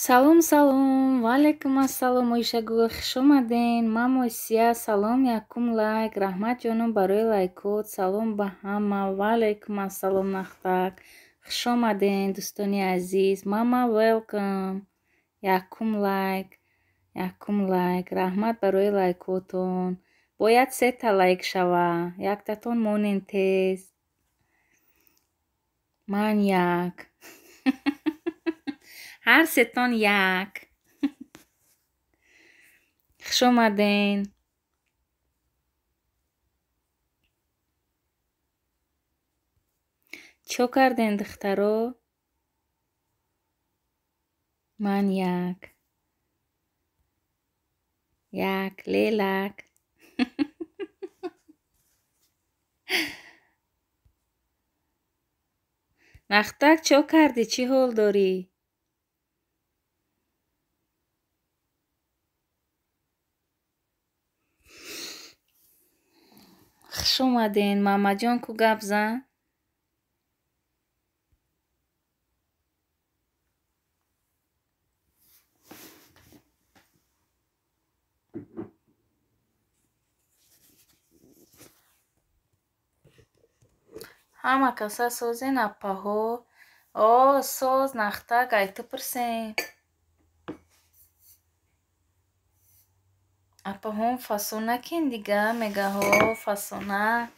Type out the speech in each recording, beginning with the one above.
салом салом, ваалайкум ассалом, оишагул хуш омаден. Ман муйсия. Салом, якум лайк. Раҳмат ҷонум барои лайкот. Салом ба ҳама. Ваалайкум ассалом нахтак. Хуш омаден дӯстони азиз. Мама welcome. Якум лайк. Якум лайк. Раҳмат барои лайкотон. Бояд 3 та лайк шава. Яктатон монен тез. Ман як. ҳар сетон як. хуш омаден. чо карден духтаро? ман як. як лелак. нахтак чо кардӣ? Чӣ ҳол дорӣ? хуш омаден. мамаҷон ку гап зан? ҳама каса созен аппаҳо. О соз нахтак айты пирсен. аппаҳом фасонакин дига мегаҳо фасонак.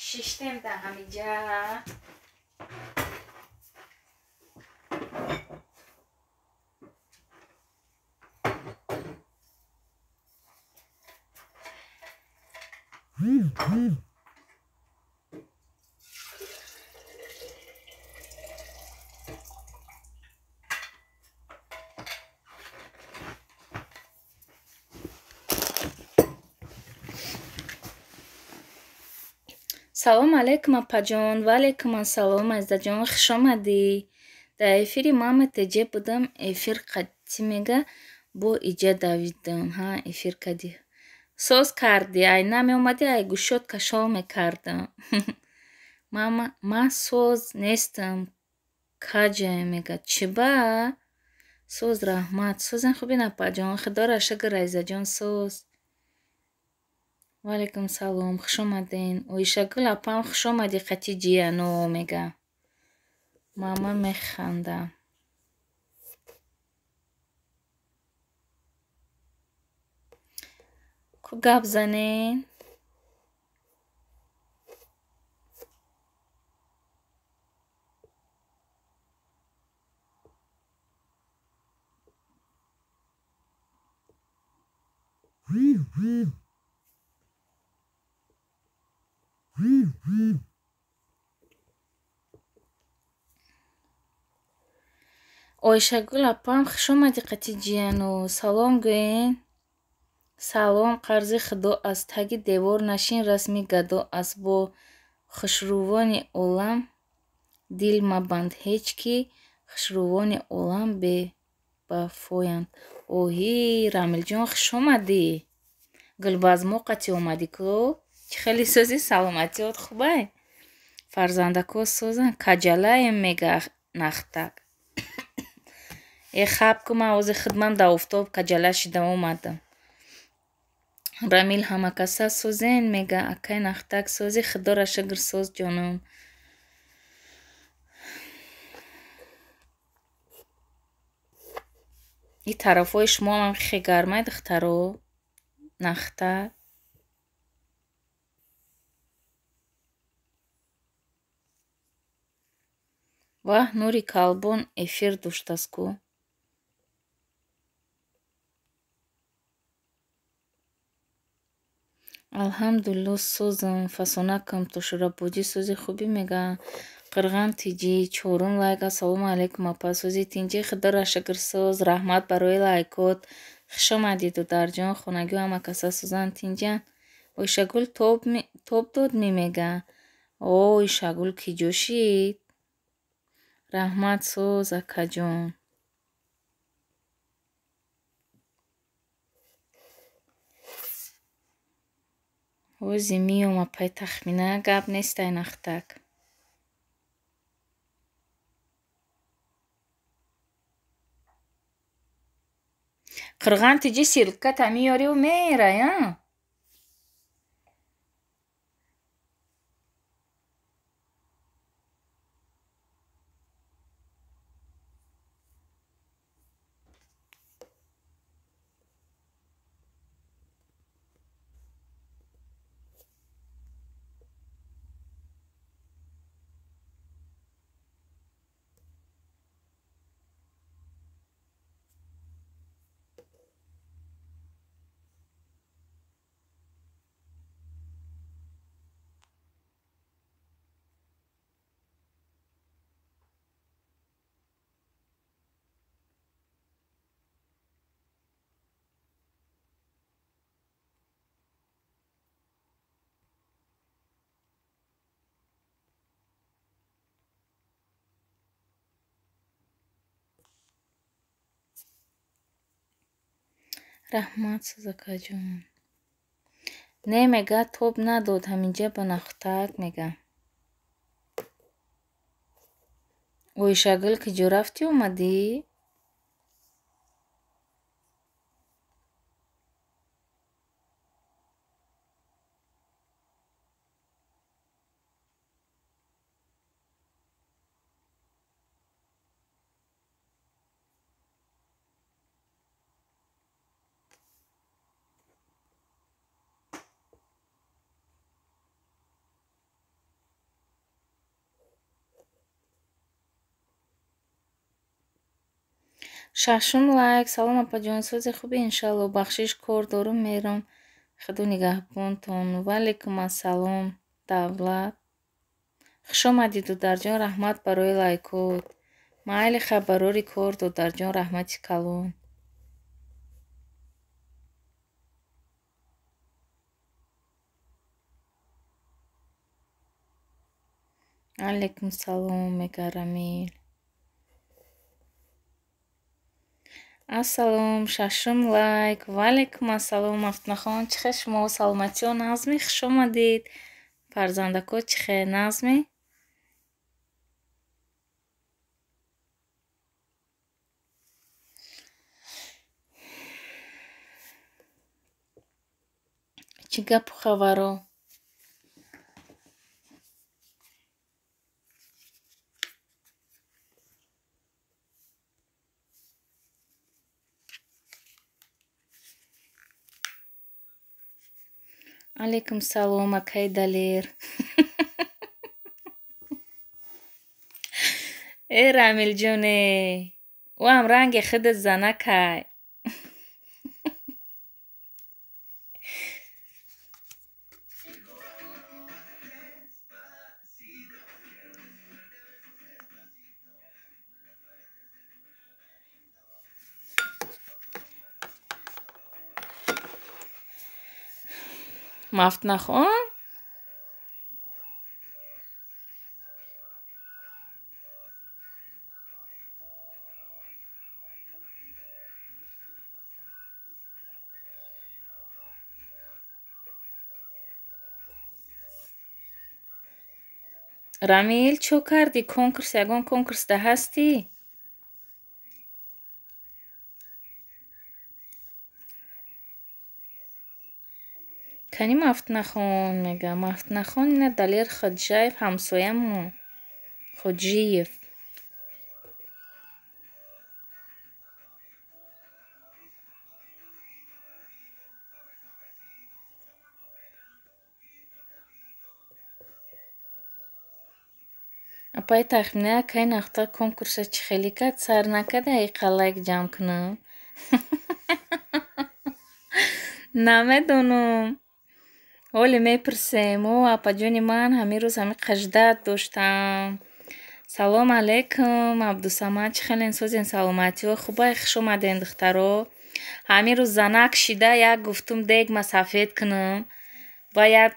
шиштем да ҳамиҷа. салом алейкум аппаҷон. ваалейкум ассалом азизаҷон. хуш омадӣ. дар эфири маматеҷе будам. эфир қати мега бо иҷа давидам. ҳа эфир кади. соз кардӣ. ай намеомадӣ ай гӯшот кашол мекардам. мама ман соз нестам. каҷа мега. Чӣ ба? соз раҳмат. созен хубин аппаҷон. худоро шукр азизаҷон соз. ваалейкум салом. хуш омаден. оишагул апам хуш омадӣ қати ҷияно мега. мама механда. ку гап занен? оишагул апам хуш омадӣ қати ҷияно. салом гӯен. салом қарзи худо аст. таги девор нашин расми гадо аст. бо хушрӯвони олам дил мабанд. ҳеҷ ки хушрӯвони олам бевафоянд. оҳӣ рамилҷон хуш омадӣ. гулбазмо қати омадӣ ку? Чӣ хеле сӯзи? саломатиёт хубай? фарзандако сӯзан? каҷалаем мега нахтак. хаб ку ман ози хидмат да офтоб каҷала шида омадам. рамил ҳамакаса сӯзен мега акай нахтак сӯзи. худоро шукр сӯз ҷонам. и тарафҳои шумоам хе гармай духтаро? нахтак. ваҳ нури калбон эфир доштаст ку? алҳамдулилло сӯзам. фасонакам то шурабоҷӣ сӯзи хубӣ мега. қирған тиҷӣ чорум лайк. ассалому алейкум апа сӯзи тинҷӣ. худоро шукр сӯз. раҳмат барои лайкот. хуш омадид дударҷон, хонагиҳо ҳама каса сӯзанд тинҷан. Ой Шагул тоб дод мемега. Ой Шагул киҷо шид? Раҳмат сӯз акаҷон. Ози миёма пай тахмина гап нест айнахтак. Қырған тиҷи силка тами ёрив меера я? Раҳмат сӯзакаҷон. Не мега тоб надод ҳаминҷа ба нахтак мега. Ой Шагул киҷо рафтӣ омадӣ? Шашум лайк. Салом апаҷон, сӯзи хубӣ иншалло. Бахшиш кор дорум мером. Худо нигаҳбонтон. Ваалейкум ассалом Давлат. Хуш омадӣ дударҷон, раҳмат барои лайкот. Майли хабарори кор дударҷон, раҳмати калон. Алейкум салом мега Рамил. Ассалом, шашум лайк. Ваалейкум ассалом Мафтунахон. Чӣ хел шумо? Саломатиё, назми? Хуш омадед. Фарзандакот чӣ хел, назми? Чӣ гапу хабаро? Алейкум салом акаи далер. Рамилҷоне, ӯам ранги худат занакай. Мафтунахон? Рамил, чё кардӣ? Конкурс, ягон конкурсда ҳастӣ? Кани Мафтунахон мега. Мафтунахон ина Далер Хоҷаев ҳамсоямон. Хоҷиев. Апай тахмина акай нахта конкурса чӣ хеле кад сар накарда ҳаиқа лайк ҷамъ кунам. Намедонам. Ҳоле мепурсем. О, апаҷони ман ҳамин рӯз ҳамин қаждат доштам. Салом алейкум, Абдусамад. Чӣ хелен сӯзен, саломатиё? Хубай, хуш омаден духтаро. ҳамин рӯз занак шида як гуфтум дегма сафед кунам ва як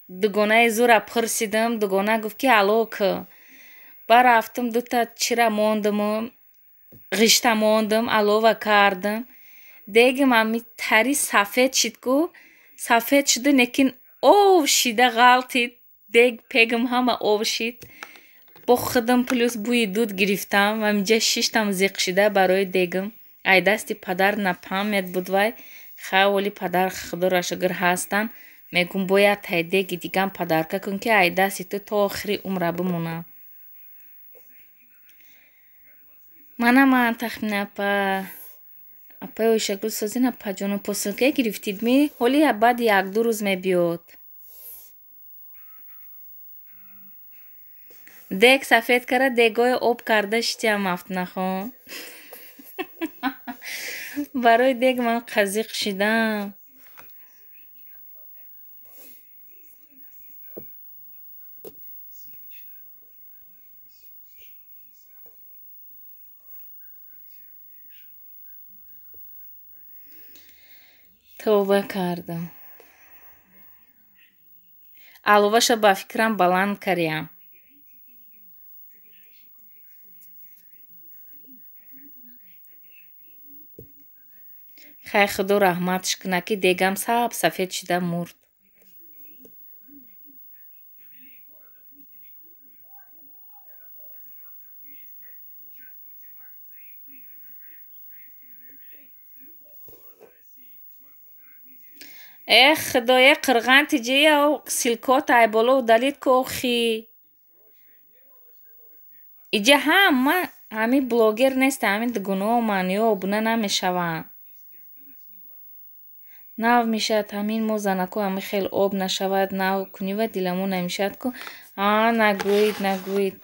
дугонаи зура пурсидам. Дугона гуфт ки алока. Барафтам дута чира мондаму ғишта мондам, алова кардам. Дегим ами тари сафед шид ку сафед шуда, лекин ов шида ғалтид. Дег пегам ҳама ов шид. Бохӯдам плюс бӯи дуд гирифтам. Ҳаминҷа шиштам зиқ шида барои дегам. Ай дасти падар на памят буд вай. Хаволи падар худоро шукр ҳастан. Мегум бояд тай деги дигам падарка кун ки ай дасти ту то охири умра бимонам. Манаман тахмин апа. Апаи Ойшагул созин апаҷону посилка гирифтид ми? Ҳоли баъди 1-2 рӯз мебиёд. Дег сафед кара дегои об карда шитиам мафтунахон. Барои дег ман қазиқ шидам. товба кардам. Аловаша ба фикрам баланд карям. хай худо раҳматш куна ки дегам сафед шида мурд. Эх худоя қирған тиҷия силкот ай боло удалит кохи. Иҷа ҳама ҳами блогер неста, ҳами дугунаоман ё обуна намешаванд. Нав мешавад ҳамин мо занако ҳами хел об нашавад, нав кунива диламон намешавад ку нагӯед.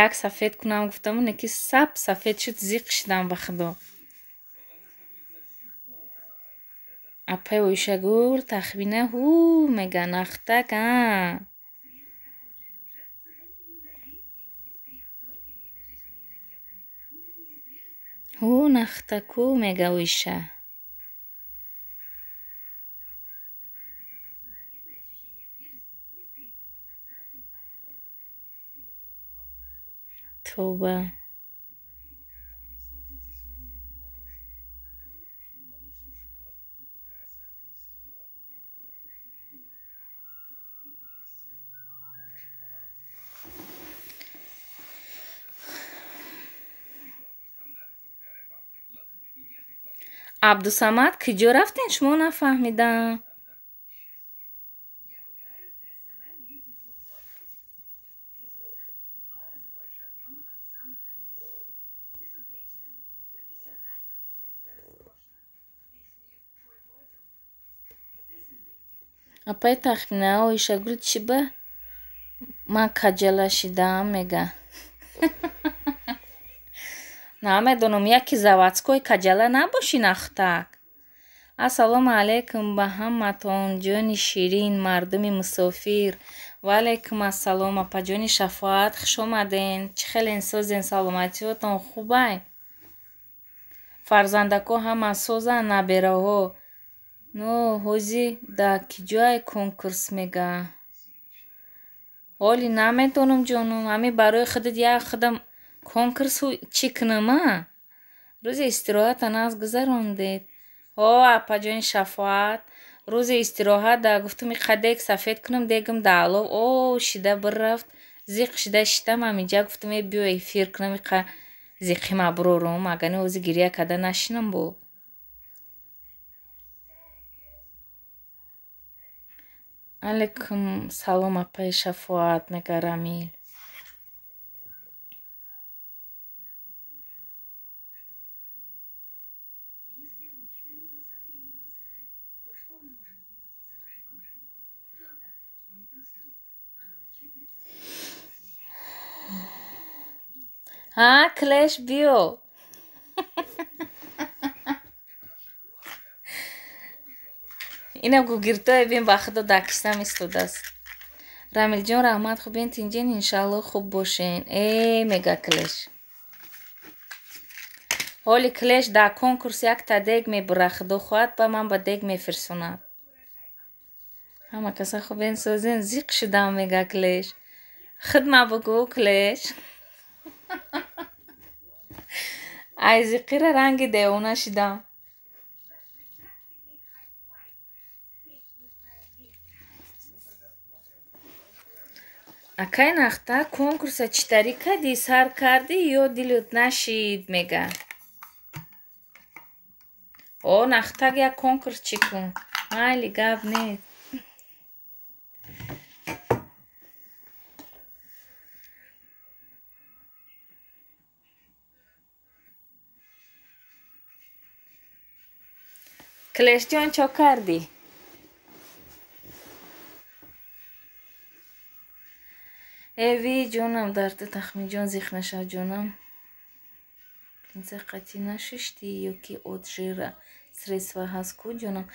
Як сафед кунам гуфтаму неки саб сафед шуд, зиқ шидам ба худо. Апаи Ойшагул тахмина ҳу мега нахтак ҳу нахтаку мега Ойша. Тоба. Абдусамад киҷо рафтен шумо нафаҳмидам? Апаи тахмина Ойшагул чӣ ба ман каҷала шидаам мега. Намедонам яки заводской каҷала набоши нахтак. Ассалому алайкум ба ҳаматон ҷони ширин, мардуми мусофир. Ва алайкум ассалом апаҷони Шафоат, хуш омаден. Чӣ хелен созен, саломатиётон хубай? Фарзандако ҳама созанд, набераҳо. Ну ҳози да киҷои конкурс мега. Ҳоли намедонам ҷонум, ҳами барои худат як худам конкурсу чӣ кунама? Рӯзи истироҳата нағз гузарондед. О апаҷони Шафоат, рӯзи истироҳат да гуфтум иқадек сафед кунам, дегам да алов шида бирафт, зиқ шида шитам. Ҳаминҷа гуфтам биё эфир кунам иқа зиқи мабрурум, агани ҳози гирия карда нашинам бо. Алейкум салом апаи Шафоат мега Рамил. Клеш биё. Ина гугиртое бин ба худо дакиштам истодааст. Рамилҷон раҳмат, хубен тинҷен, иншалло хуб бошен. Мега клеш. ҳоли клеш дар конкурс якта дег мебурад, худо хоҳад ба ман ба дег мефирсонад. Ҳама каса хуб бенсозен, зиқ шудам мега клеш. Хидма бугу клеш. Ай зиқира ранги девона шудам. Акай нахта конкурса чӣ тариқа ди сар кардӣ ё дилут нашид мега. О нахтак як конкурс чӣ кун. Майли гап нест. Клешҷон чо кардӣ? Эви ҷонам дарди тахмиҷон зиқ нашав ҷонам. Линза қатӣ нашуштӣ ё ки от жира средства ҳаст ку ҷонам?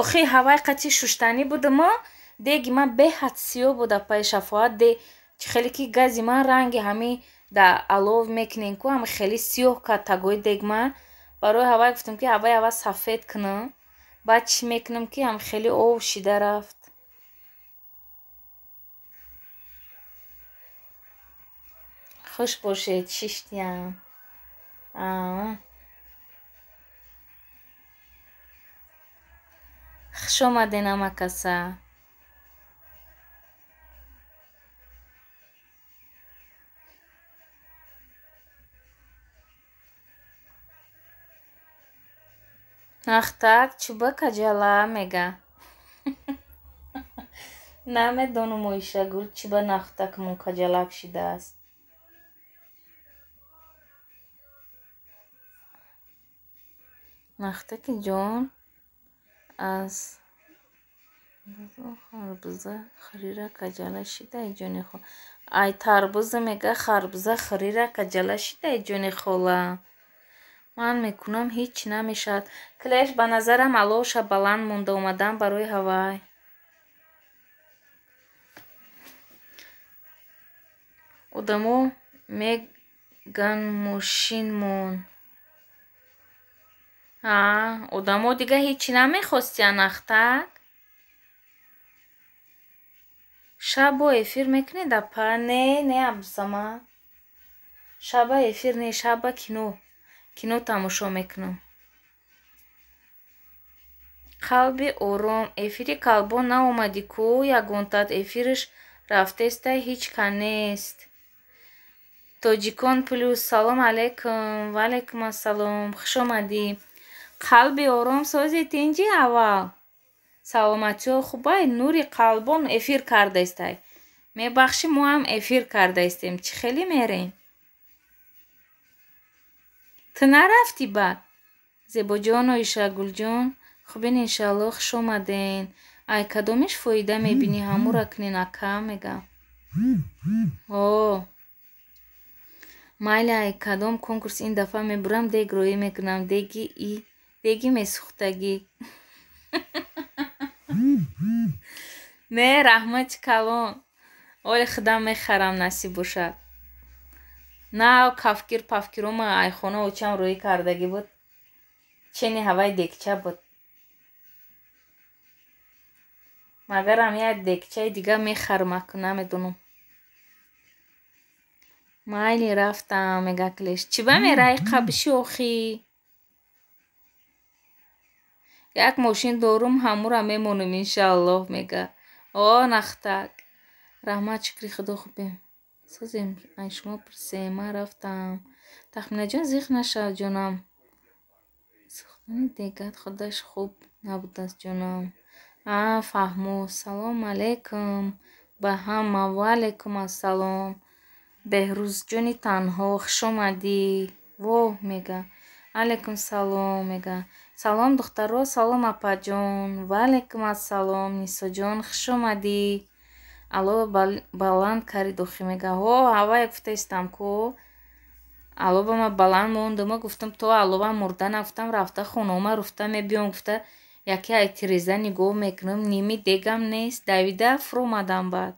Охи ҳавай қатӣ шуштанӣ буду мо? Деги ман беҳад сиёҳ буда пай шафоат де чӣ хеле ки гази ман ранги ҳами да алов мекунем ку ҳами хеле сиёҳ кард тагои дег ман. Барои ҳавай гуфтам ки ҳавай ава сафед кунам. Баъд чӣ мекунам ки ҳами хеле ов шида рафт. Хуш бошед шиштиям. Хуш омаден амакаса. Нахтак чуба каҷала мега. Намедонум Оишагул чуба нахтакмон каҷалак шудааст. Нахтаки ҷон аз харбуза харира каҷала шидаи ҷони хо. Ай тарбуза мега харбуза харира каҷала шидаи ҷони хола. Ман мекунам ҳеҷ намешавад. Клеш ба назарам алоша баланд монда омадам барои ҳавай. Одамо меган мошинмон. Одамо дига ҳечи намехостия нахтак? Шабо эфир мекунед апа? Не Абдусамад. Шаба эфир не, шаба кино тамошо мекунам. Қалби ором. Эфири калбон наомадӣ ку? Ягонтат эфириш рафтестай ҳеҷ кан нест. Тоҷикон плюс. Салом алейкум. Ваалейкум ассалом. Хуш омадӣ. Қалби ором созед инҷи аввал. Саломатиҳо хубай? Нури қалбон эфир кардаистай. Мебахшӣ мо ҳам эфир кардаистем. Чӣ хеле мерем? Ту нарафтӣ ба? Зебоҷон Оишагулҷон. Хубин иншалло хуш омаден. Ай кадомиш фоида мебинӣ ҳамура кунен ака мегам. Майли ай кадом конкурс ин дафъа мебурам дег роӣ мекунам. Деги месӯхтагӣ. Не раҳмати калон. Оли худам мехарам насиб бошад. На кафкир пафкирома айхона очам роӣ кардагӣ буд. Чени ҳавай дегча буд. Магарам як дегчаи дига мехарам аку намедонам. Майли рафтам мега клеш. Чиба мераи қабиши охӣ? Як мошин дорум ҳамура мемонум иншаллоҳ мега. Нахтак. Раҳмат шукри худо хубем. Созем ай шумо пурсем. Ман рафтам. Тахминаҷон зиқ нашав ҷонам. Сӯхтани дегат худаш хуб набудааст ҷонам. Фаҳмо. Салом алейкум. Ба ҳама ваалейкум ассалом. Беҳрӯзҷони танҳо хуш омадӣ. Воҳ мега. Алейкум салом мега. Салом духтаро, салом апаҷон. Ваалейкум ассалом. Нисоҷон хуш омадӣ. Алло баланд кари дохӣ мега. Ҳавай гуфтаистам ку? Аллоба ма баланд монду. Ма гуфтам то аллоба мурда нагуфтам рафта хонаома руфта мебиём гуфта яке ай тиреза нигоҳ мекунам ними дегам нест. Давида фуромадам баъд.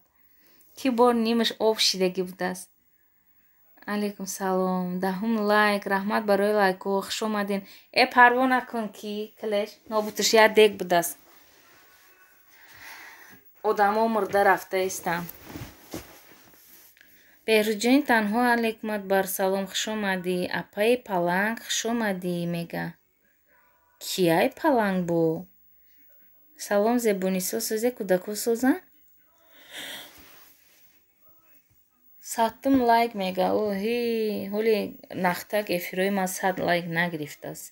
Ки бор нимаш об шидагӣ будааст. алайкум салом. Даҳум лайк. Раҳмат барои лайкҳо. Хуш омадин. Парво накун ки клеш нобутиш як дег будааст. Одамо мурда рафта истанд. Беҳрӯзҷони танҳо алайкумат бар салом. Хуш омадӣ. Апаи паланг хуш омадӣ мега. Кияй паланг бо? Салом зебонисо сӯзе кӯдако сӯзан? Саттум лайк мега. Оҳи, ҳоли нахтак эфирои ман 100 лайк нагирифтааст.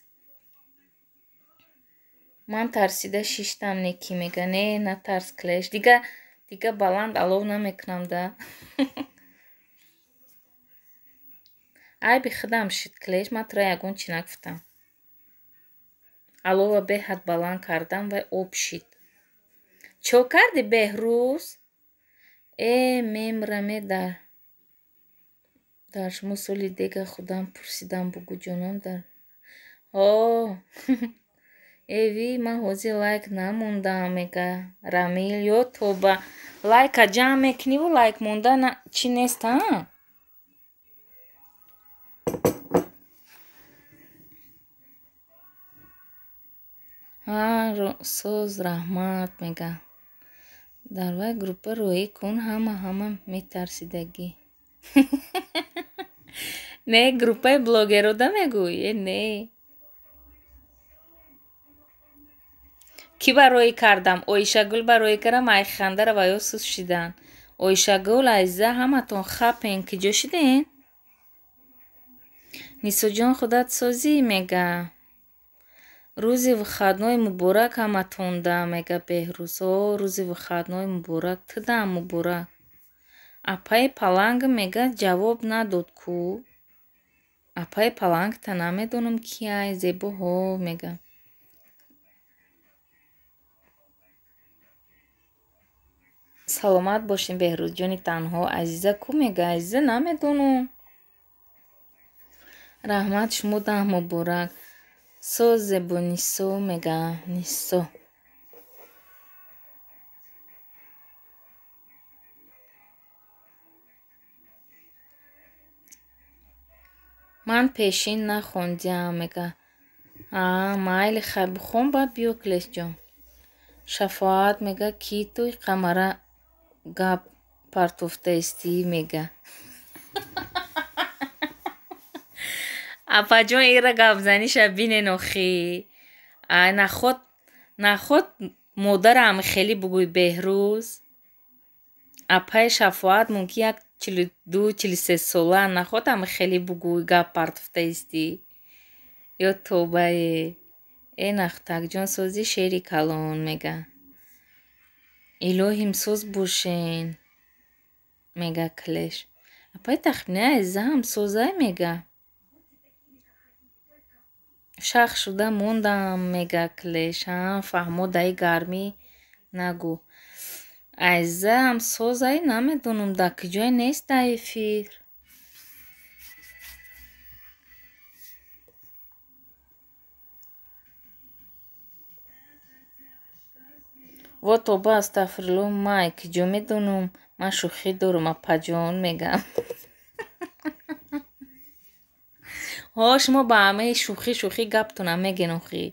Ман тарсида шиштам неки мега. Не натарс клеш. Дига баланд алов намекунам да. Айби худам шид клеш. Ман тура ягон чӣ нагуфтам. Алова беҳад баланд кардам ва об шид. Чо карди Беҳрӯз? Мемра медар. Дар шумо соли дега худам пурсидам бугу ҷонам дар. Эви ман ҳозир лайк намондам мега. Рамил ё тоба. Лайка ҷамъ мекуниву лайк мондан чӣ нест а? Соз раҳмат мега. Дар вай группа роӣ кун ҳама метарсидагӣ. Не группаи блогерода мегӯӣ? Не. Кӣ бароӣ кардам? Оишагул бароӣ кардам. Ай хандара ва ё сус шидан. Оишагул азиза ҳаматон хапен киҷо шиден? Нисоҷон худат созӣ мега. Рӯзи вихаднои муборак ҳаматонда мега Беҳрӯз. Рӯзи вихаднои муборак. Тидам муборак. Апаи паланг мега ҷавоб надод ку. Апаи палангта намедонам кияй зебоҳо мега. Саломат бошин Беҳрӯзҷони танҳо азиза ку мега. Азиза намедонам. Раҳмат шумо даҳ муборак. Соз зебонисо мега. Нисо. Ман пешин нахондиам мега. Майли хай бхон баъд биё клешҷон. Шафоат мега ки туи қамара гап партофтаистӣ мега. Апаҷон ира гапзаниша бинен охӣ. Нахот модарам хеле бугӯй Беҳрӯз. Апаи Шафоат мумкин як 42-43 сола нахотам хеле бугӯй гап партофтаистӣ. Ё тобае. Нахтакҷон сози шери калон мега. Илоҳим соз бошен мега клеш. Апаи тахминаи азизаам созай мега. Шах шуда мондам мега клеш. Фаҳмодаи гармӣ нагӯ. Азизаам созай намедонам дар киҷой нест дар эфир. Во тоба астағфирулло май киҷо медонам. Ман шӯхӣ дорам апаҷон мегам. Шумо ба ҳамаи шӯхӣ гаптонам меген охӣ.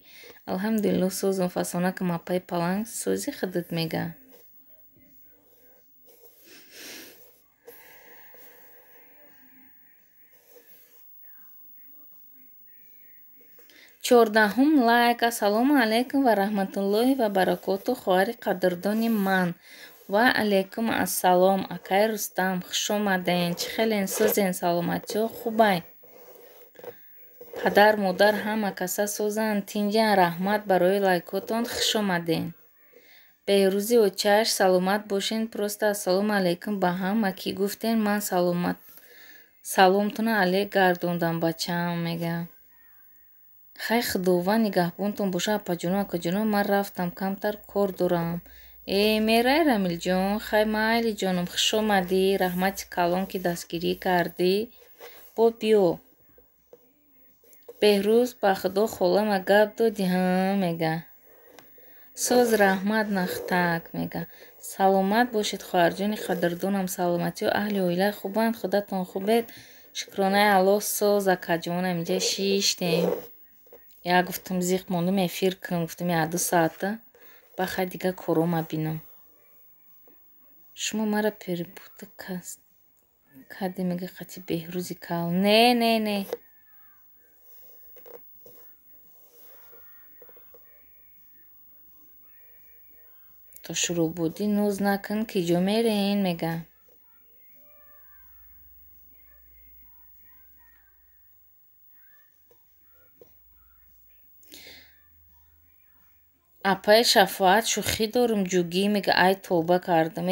Алҳамдулилло созам фасонакам апаи паланг сози худат мега. 14 лайк. Ассалому алайкум ва раҳматуллоҳи ва баракоту хоҳари қадрдони ман. Ва алайкум ассалом акай Рустам. Хуш омаден. Чӣ хелен сӯзен? Саломатиё хубай? Падар модар ҳама каса сӯзанд. Тинҷан раҳмат барои лайкотон. Хуш омаден. Беҳрӯзи очаш саломат бошен. Просто ассалому алайкум ба ҳама ки гуфтен ман саломтона алайк гардондам бачаам мега. Хай худованд нигаҳбонтон боша апаҷону акаҷоно. Ман рафтам камтар кор дорам. Мерай Рамилҷон. Хай майли ҷонам хуш омадӣ. Раҳмати калон ки дастгирӣ кардӣ. Бо биё. Беҳрӯз ба худо холама гап додӣ мега. Соз раҳмат нахтак мега. Саломат бошед хоҳарҷони қадрдонам. Саломатиё аҳли оила хубанд? Худатон хубед? Шукронаи Аллоҳ соз акаҷонам инҷа шиштем. Я гуфтам зиқ мондум эфир кунам, гуфтам 1-2 саата бахай дига корома бинам. Шумо мара перепутал карди мега қати Беҳрӯзи кал. Не. То шуруъ будӣ ноз накун ки ҷо мерен мега. Апай Шафоат шӯхӣ дорум ҷугӣ мега ай товба кардам.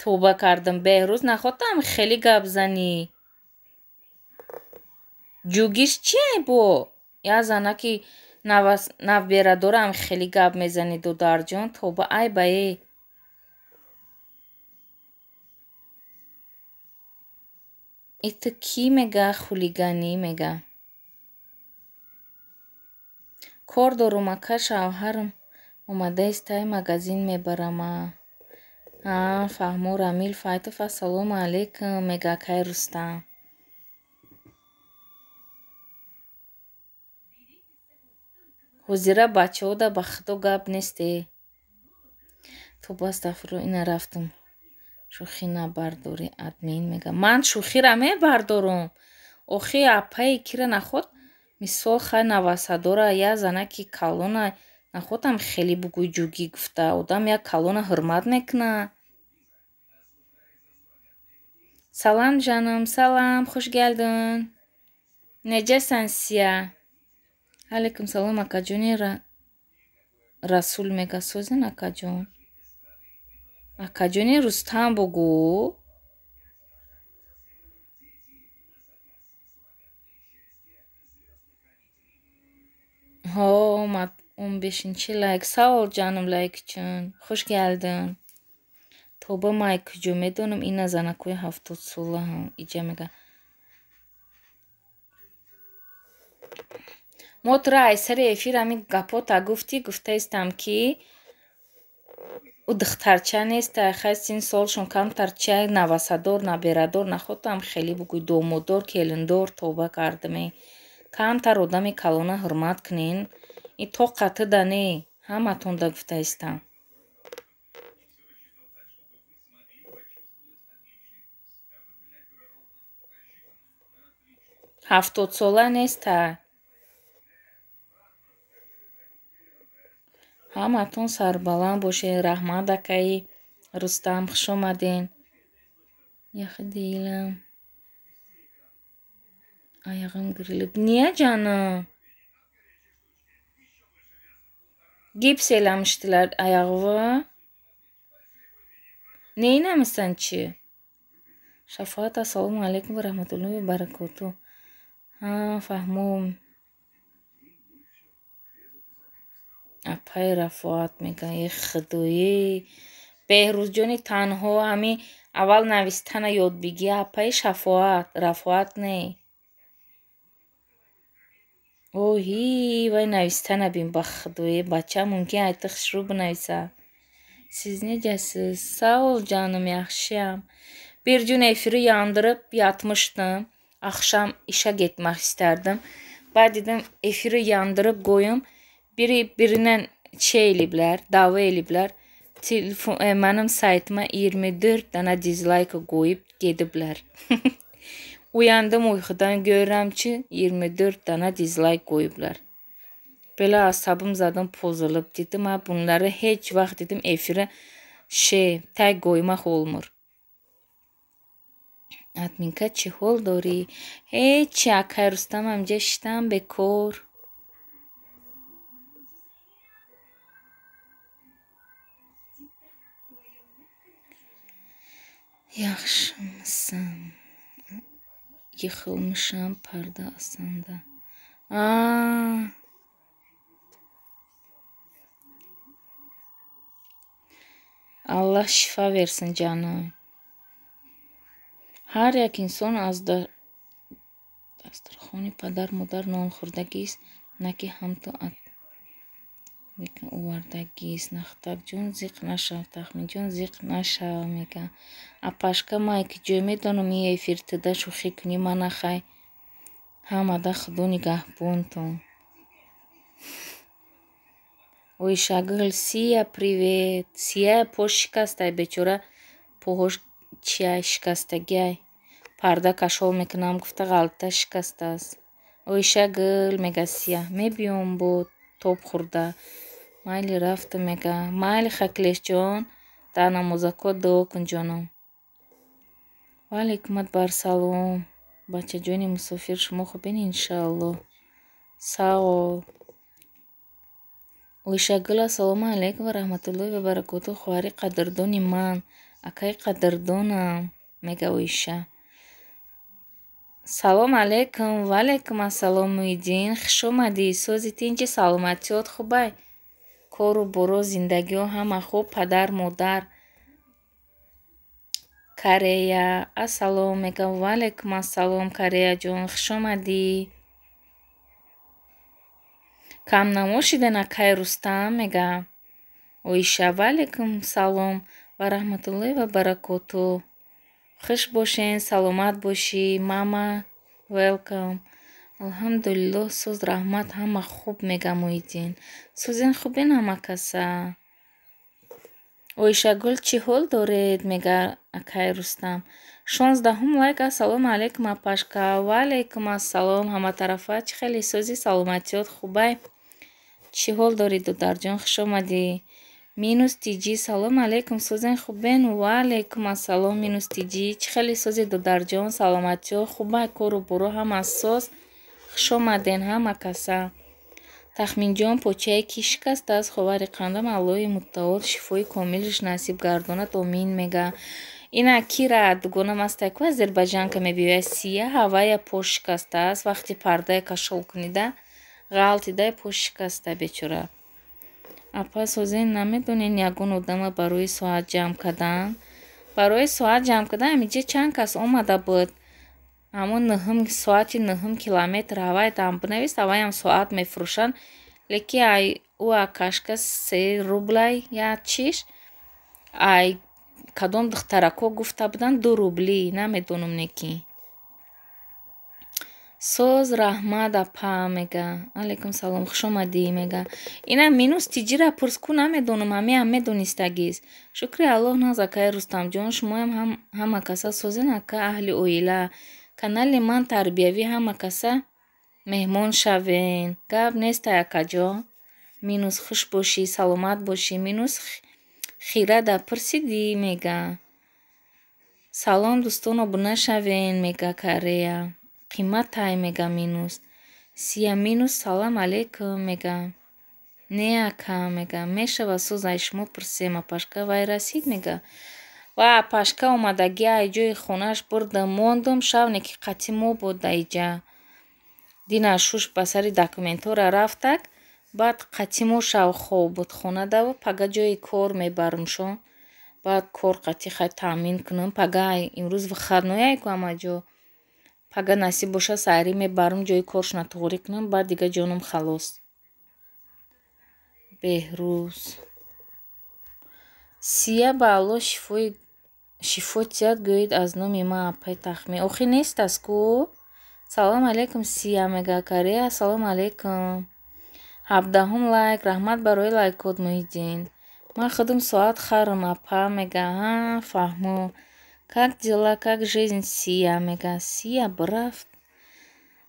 Товба кардам Беҳрӯз нахотам хеле гап занӣ. Ҷугиш чие бо? Я занаки навберадорам хеле гап мезанӣ додарҷон тоба ай бае. Иту кӣ мега хулиганӣ мега? Кор дорум ака шавҳарам омадаист тай магазин мебарама. Фаҳмо Рамил Файтов ассалому алайкум мега акай Рустам. Ҳозира бачаҳода ба худо гап несте. Тоба астағфирулло ина рафтам. Шӯхӣ набардорӣ админ мега. Ман шӯхира мебардорам. Охи апаи кира нахот мисол хай навасадора я занаки калона нахотам хеле бугӯй ҷугӣ гуфта. Одам як калона ҳурмат мекуна. Салам ҷанум, салам, хуш гелдин. Неҷасан сия? Алейкум салом акаҷони Расул мега созин акаҷон. Акаҷони Рустам бугӯ. Мат 15 лайк. Саол ҷанум лайкчун. Хуш гелдин. Тоба май куҷо медонам ина занакои 70 солаам. Иҷа мега. Мотра айсари эфир ами гапота гуфтаистам ки ӯ духтарча неста, хай син солшон камтарча, навасадор, наберадор нахотам хеле бугӯй домоддор, келиндор тоба кардаме. Камтар одами калона ҳурмат кунен. И то қатида не. Ҳаматонда гуфтаистам. 70 сола неста. Ҳаматон сарбаланд бошед. Раҳмат акаи Рустам хуш омаден. Яхи дилам. Аяғам гирилиб. Ния ҷанум. Гипселамиштилар аяғва. Нейнамисан чи? Шафоат ассалому алейкум ва раҳматуллоҳи ва баракотуҳ. Фаҳмом. Апай Рафоат мега худоӣ. Беҳрӯзҷони танҳо ҳами аввал навистана ёд бигӣ. Апай Шафоат, Рафоат не. Оҳи, вай навистана бин ба худоӣ. Бача мумкин айта хушрӯ бинависа. Сиз неҷасиз? Саол ҷанум яхшиам. Бирҷун эфири яндириб ятмуштам. Ахшам иша гетмах истардим. Баъд дидам эфири яндириб гӯям биринен чиелиблар, давелиблар. Манам сайтма 24 дана дизлайка гӯиб гедиблар. Уяндам уйхудам гӯрам чи 24 дана дизлайк гӯиблар. Бела асабим задам позилиб дидим бунлари ҳеҷ вақт дидим эфири ше тай гӯймах олмур. Админка чӣ ҳол дорӣ? Ҳеҷи акай Рустамам инҷа шитам бекор. Яхшимисан. Йихилмишам парда асанда. Аллаҳ шифа версин ҷанум. Ҳар як инсон аз дастархони падар модар нон хӯрдагист, на ки ҳамто увардагист. Нахтакҷон зиқ нашав, Тахминҷон зиқ нашав, мега. Апашка май ки ҷой медонам и эфиртида шӯхӣ кунӣ ма нахай. Ҳамада худо нигаҳбонтон. Ой шагл, Сия, привет. Сия по шикастай бечора. Поҳош чиай шикастагиай. Парда кашол мекунам, гуфта ғалта шикастааст. Ой шагл, мега Сия. Мебиём бо тоб хӯрда. Майли рафта, мега. Майли Хаклешҷон. Дар намозакот дуо кун ҷонам. Валейкум барсалом. Бачаҷони мусофир шумо хубин иншааллоҳ. Сао. Ой шагл, ассалому алейкум ва раҳматуллоҳи ва баракотуҳ. Хоҳари қадрдони ман. Акаи қадрдонам. Мега Ойша. Салом алейкум. Валейкум ассалом Муиддин. Хуш омадӣ. Сози тинчи саломатиёт хубай? Кору боро зиндагиҳо ҳама хуб? Падар, модар? Корея. Ассалом. Мега валейкум ассалом Кореяҷон. Хуш омадӣ. Камнамо шидан акаи Рустам, мега. Ойша. Валейкум салом ва раҳматуллоҳи ва баракотуҳ. Хуш бошен, саломат бошӣ. Мама, welcome. Алҳамдулиллоҳ, соз раҳмат, ҳама хуб, мега Муиддин. Созен хубин ҳама каса? Ойшагул, чӣ ҳол доред, мега акаи Рустам. 16 лайк. Ассалому алейкум Апашка. Валейкум ассалом ҳаматарафа. Чӣ хеле сози саломатиёт хубай? Чӣ ҳол доред додарҷон? Хуш омадӣ. Минус тиҷи. Салому алейкум созен хубен? Валейкум ассалом минус тиҷи. Чӣ хеле сози додарҷон? Саломатиё хубай? Кору боро ҳама соз? Хуш омаден ҳама каса. Тахминҷон, почае кӣ шикастааст? Ховари қандам Аллоҳи мутаол шифои комилаш насиб гардонад. Омин, мега. Ина кира дугона мастай ку Азербайҷанка мебиёяд. Сия ҳавая по шикастааст. Вақти пардае кашол кунида ғалтидай по шикаста бечора. Апа созен намедонен ягон одама барои соат ҷамъ кардан? Барои соат ҷамъ кардан амиҷа чанд кас омада буд? Амон соати 9 километр ҳавайдам бинавист, ҳаваям соат мефурӯшанд. Леки ай ӯ акашка 3 рублай як чиш. Ай кадом духтарако гуфта буданд 2 рубли. Намедонам неки. Соз раҳмат апа, мега. Алейкум салом. Хуш омадӣ, мега. Ина минус тиҷира пурс ку намедонам, ҳамеам медонистагист. Шукри Аллоҳ наз акаи Рустамҷон. Шумоям ҳама каса созен ака аҳли оила. Канали ман тарбиявӣ ҳама каса меҳмон шавен. Гап нестай акаҷон. Минус хуш бошӣ, саломат бошӣ. Минус хира дапурсидӣ, мега. Салом дӯстон обуна шавен, мега Корея. Қиматай, мега минус. Сия минус салом алейкум, мега. Не ака, мега. Мешава соз ай шумо пурсем. Апашка вай расид, мега. Ва Апашка омадаги ай ҷои хонааш бурдам мондум. Шавне ки қатӣ мо буд даиҷа. Дина шуш ба сари документора рафтак. Баъд қатӣ мо шав хоб буд хонада ва пага ҷои кор мебарамшо. Баъд кор қатӣ хай таъмин кунам. Пага ай имрӯз выходной ку амаҷо. Пага насиб боша сайрӣ мебарам ҷои коршона тоғрӣ кунам. Баъд дига ҷонам халос. Беҳрӯз. Сия ба Аллоҳ шифо тиёд гӯед аз номи ман апай тахмин. Охи нестаст ку? Салом алейкум Сия, мега Корея. Салом алейкум. 17 лайк. Раҳмат барои лайкот Муиддин. Ман худам соат харам апа, мега. Ҳа, фаҳмо. Как дела, как жизнь, Сия, мега. Сия брафт.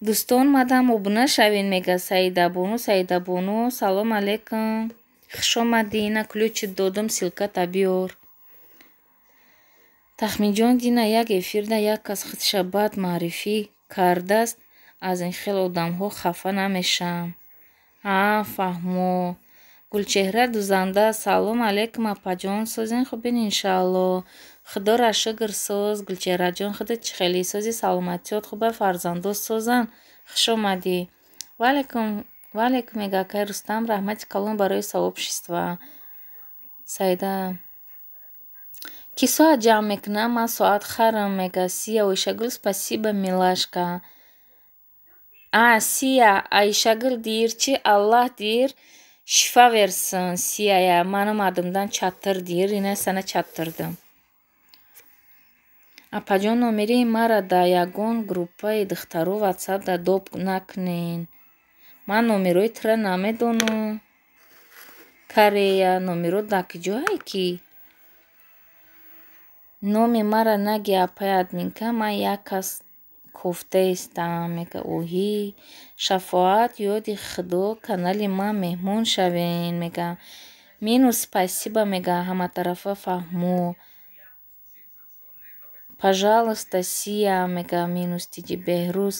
Дӯстон мадам обуна шавен, мега Саидабону. Салом алейкум. Хуш омадӣ. Ина ключи додам силката биёр. Тахминҷон, дина як эфирда як кас худша бад маърифӣ кардааст. Аз ин хел одамҳо хафа намешам. Фаҳмо. Гулчеҳра дузанда. Салом алейкум апаҷон. Созен хубин иншааллоҳ. Худора шукр соз. Гулчеҳраҷон худат чӣ хелӣ? Сози саломатиёт хубай? Фарзандот созан? Хуш омадӣ. Валейкум, мега акай Рустам. Раҳмати калон барои сообщества. Сайда. Ки соат ҷамъ мекунам? Ман соат харам, мега Сия. Ойшагул, спасибо, милашка. Сия, Айшагул дир чи? Аллаҳ дир? Шифа версин сияя манам адымдан чаттирдӣ, рина сана чаттирдим. Апаҷон номерии мара дар ягон группаи духтару WhatsApp дар доб накунед. Ман номерои тира намедонам. Корея номеро дар куҷоае ки? Номи мара наги апаи админка, ман як кас кофтаистам. Мега оҳӣ, Шафоат, ёди худо канали ман меҳмон шавен. Мега минус спасибо, мега ҳаматарафа фаҳмо. Пожалуйста, сия, мега минус тиҷи Беҳрӯз.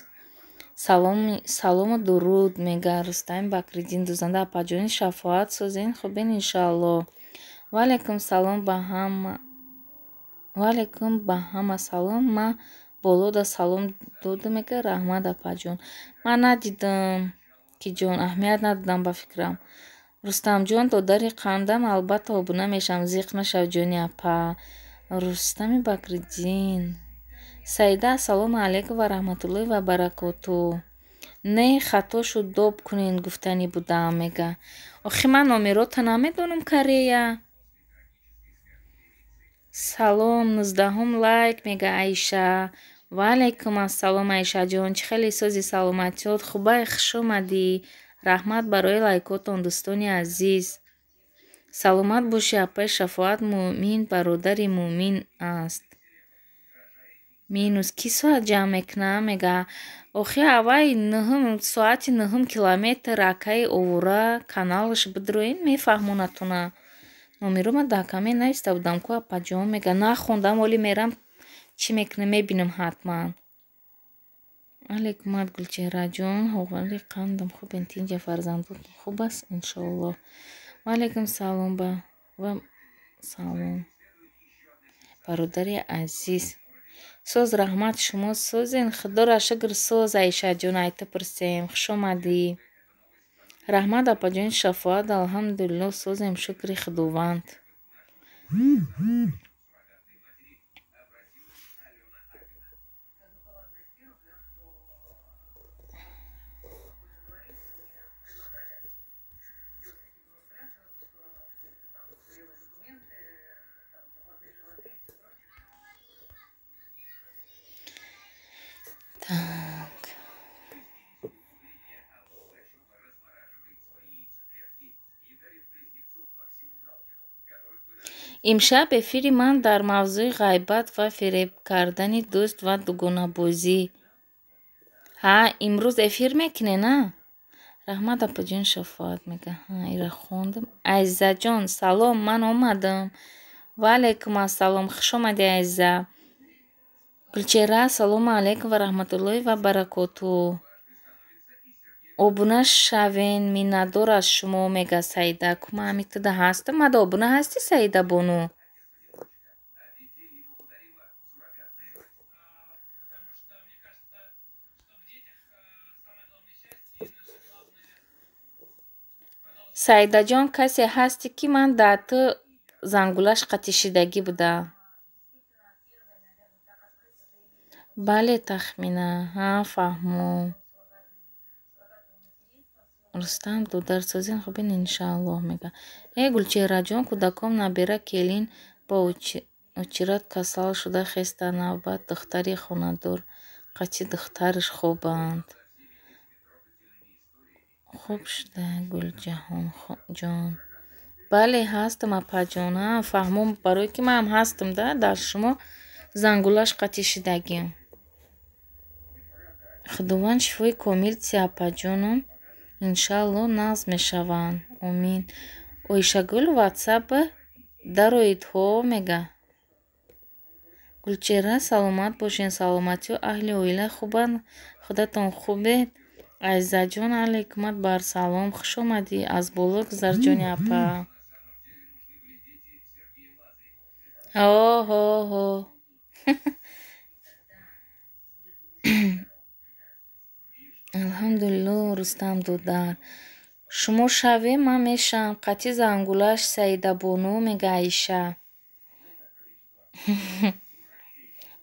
Салому дуруд, мега Рустами Бакриддин, дузанда апаҷони Шафоат созен хубин иншоалло. Ваалайкум салом ба ҳама. Ваалайкум ба ҳама салом. Ман болода салом додам, мега раҳмат апаҷон. Ман надидам ки ҷон, аҳамият надодам ба фикрам. Рустамҷон додари қандам, албатта обуна мешавам, зиқ нашав ҷони апа. Рустами Бакриддин. Саида ассалому алайкум ва раҳматуллоҳи ва баракоту. Не хато шуд, доб кунед гуфтанӣ будам, мега. Охи ман номерота намедонам, Корея. Салом, 19 лайк, мега Аиша. Ваалайкум ассалом Аишаҷон, чӣ хеле сози саломатиёт, хубай, хуш омадӣ. Раҳмат барои лайкотон, дӯстони азиз. Саломат бошӣ, апаи Шафоат муъмин бародари муъмин аст. Минус ки соат ҷамъ мекунам, мега охи аввай соати 9 километр акаи овора каналаш бидроен мефаҳмонатона. Номеро ман дар каме наиста будам ку апаҷон, мега нахондам, оли мерам чӣ мекунем мебинам ҳатман. Алейкумат Гулчеҳраҷон, ҳовали қандам хубен, тинҷа фарзандотон хуб аст иншоалло. Ваалайкум салом ва салом. Бародари азиз. Соз раҳмат шумо созен. Худоро шукр соз Аишаҷон айта пурсем. Хуш омадӣ. Раҳмат апаҷони Шафоат, алҳамдулилло созем, шукри худованд. Имшаб эфири ман дар мавзӯи ғайбат ва фиреб кардани дӯст ва дугонабозӣ. Ҳа, имрӯз эфир мекунем, на? Раҳмат апаҷони Шафоат, мега ира хондам. Азизаҷон, салом, ман омадам. Ваалайкум ассалом, хуш омадӣ азиза. Гулчеҳра, ассалому алайкум ва раҳматуллоҳи ва баракоту. Обуна шавен, миннатдор аз шумо, мега Саида. Кума ҳамитуда ҳастам. Мада обуна ҳастӣ, Саида Бону? Саидаҷон, касе ҳастӣ ки ман дар ту зангулаш қатишидагӣ буда? Бале, тахминан. Ҳа, фаҳмо. Рустам додар созен хубин иншоалло, мега. Гулчеҳраҷон, кӯдаком набера келин ба очират касал шуда хеста навбат духтари хонадор. Қачи духтараш хобанд. Хуб шуда, Гулҷаҳон ҷон. Бале, ҳастам апаҷон. Фаҳмом, барое ки манам ҳастам да, дар шумо зангулаш қатишидагим. Худованд шифои комил диҳад апаҷонам. Иншоалло нағз мешаванд. Омин. Оишагул WhatsApp дароид ҳо, мега. Гулчеҳра, саломат бошен. Саломатию аҳли оила хубанд? Худатон хубед? Азизаҷон, алейкумат бар салом. Хуш омадӣ. Аз боло гузар ҷони апа. Ҳо. Алҳамдулилло, Рустам додар. Шумо шаве, ман мешавам. Қатъи зангулаш Саида Бону, мега Аиша.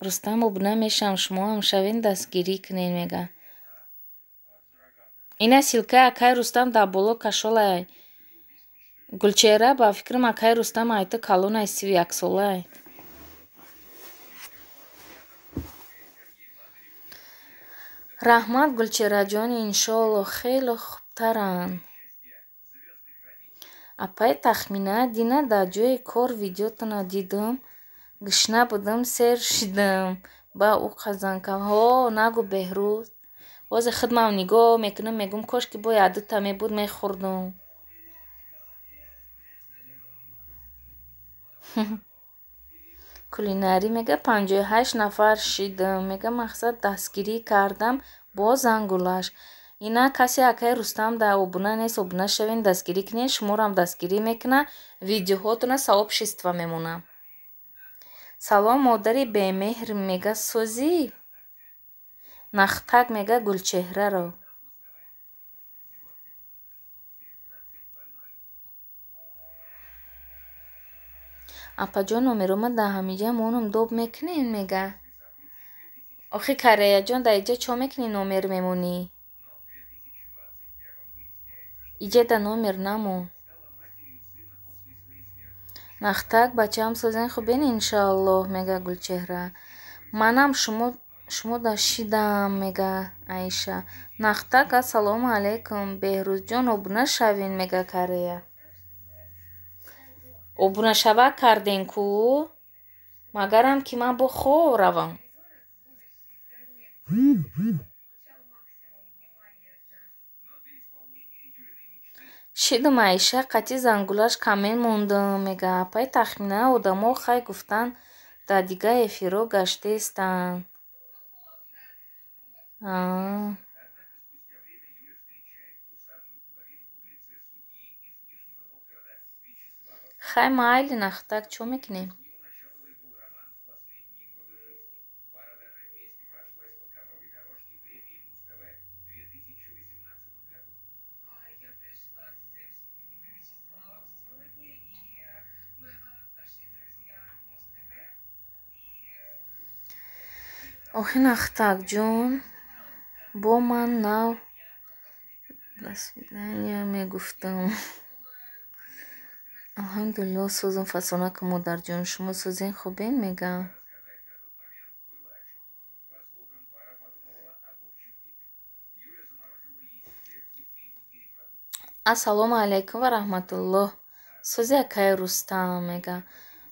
Рустам обуна мешавам, шумо ҳам шавен дастгирӣ кунед, мега. Ина силкаи акаи Рустам дар боло кашолай. Гулчеҳра ба фикрам акаи Рустам айта калонай 31-солаи. Раҳмат Гулчеҳраҷон, иншоалло хеле хубтаранд. Апай тахмина дина дар ҷойи кор видеотона дидум, гишна будам, сер шидам. Ба ӯ қазан кардам: «Ҳо, нагӯ Беҳрӯз». Бозе худмам нигоҳ мекунам, мегӯям кошки бо як-дута мебуд мехӯрдум. Кулинарӣ мега 58 нафар шидам. Мега мақсад дастгирӣ кардам бо зангулаш. Инак касе акаи Рустам дар обуна нест, обуна шавен дастгирӣ кунед, шуморам дастгирӣ мекунад, видеоҳотона савоб шиства мемонад. Салом модари бемеҳр, мега сӯзӣ? Нахтак мега Гулчеҳраро. Апаҷон номерома дар ҳамиҷа монум доб мекунем мега. Охи Карияҷон дар иҷа чо мекунӣ номер мемонӣ? Иҷа дар номер намон. Нахтак бачаам сӯзен хубен иншааллоҳ, мега Гулчеҳра. Манам шумода шидам, мега Аиша. Нахтак ассалому алайкум. Беҳрӯзҷон обуна шавен, мега Кария. Обунашава кардем ку? Магарам ки ман бо хоб равам. Шидум Аиша, қатъи зангулаш камен мондам, мега апай тахмина одамо хай гуфтанд дар дигар эфирҳо гаштаистанд. Хай майли Нахтак, чо мекунем? Охи Нахтакҷон, бо ман нав дасвидания мегуфтам. Алҳамдулиллоҳ, сӯзум фасонаку модарҷон, шумо сӯзен хубен, мегам. Ассалому алайкум ва раҳматуллоҳ. Сӯзи акаи Рустам, мега.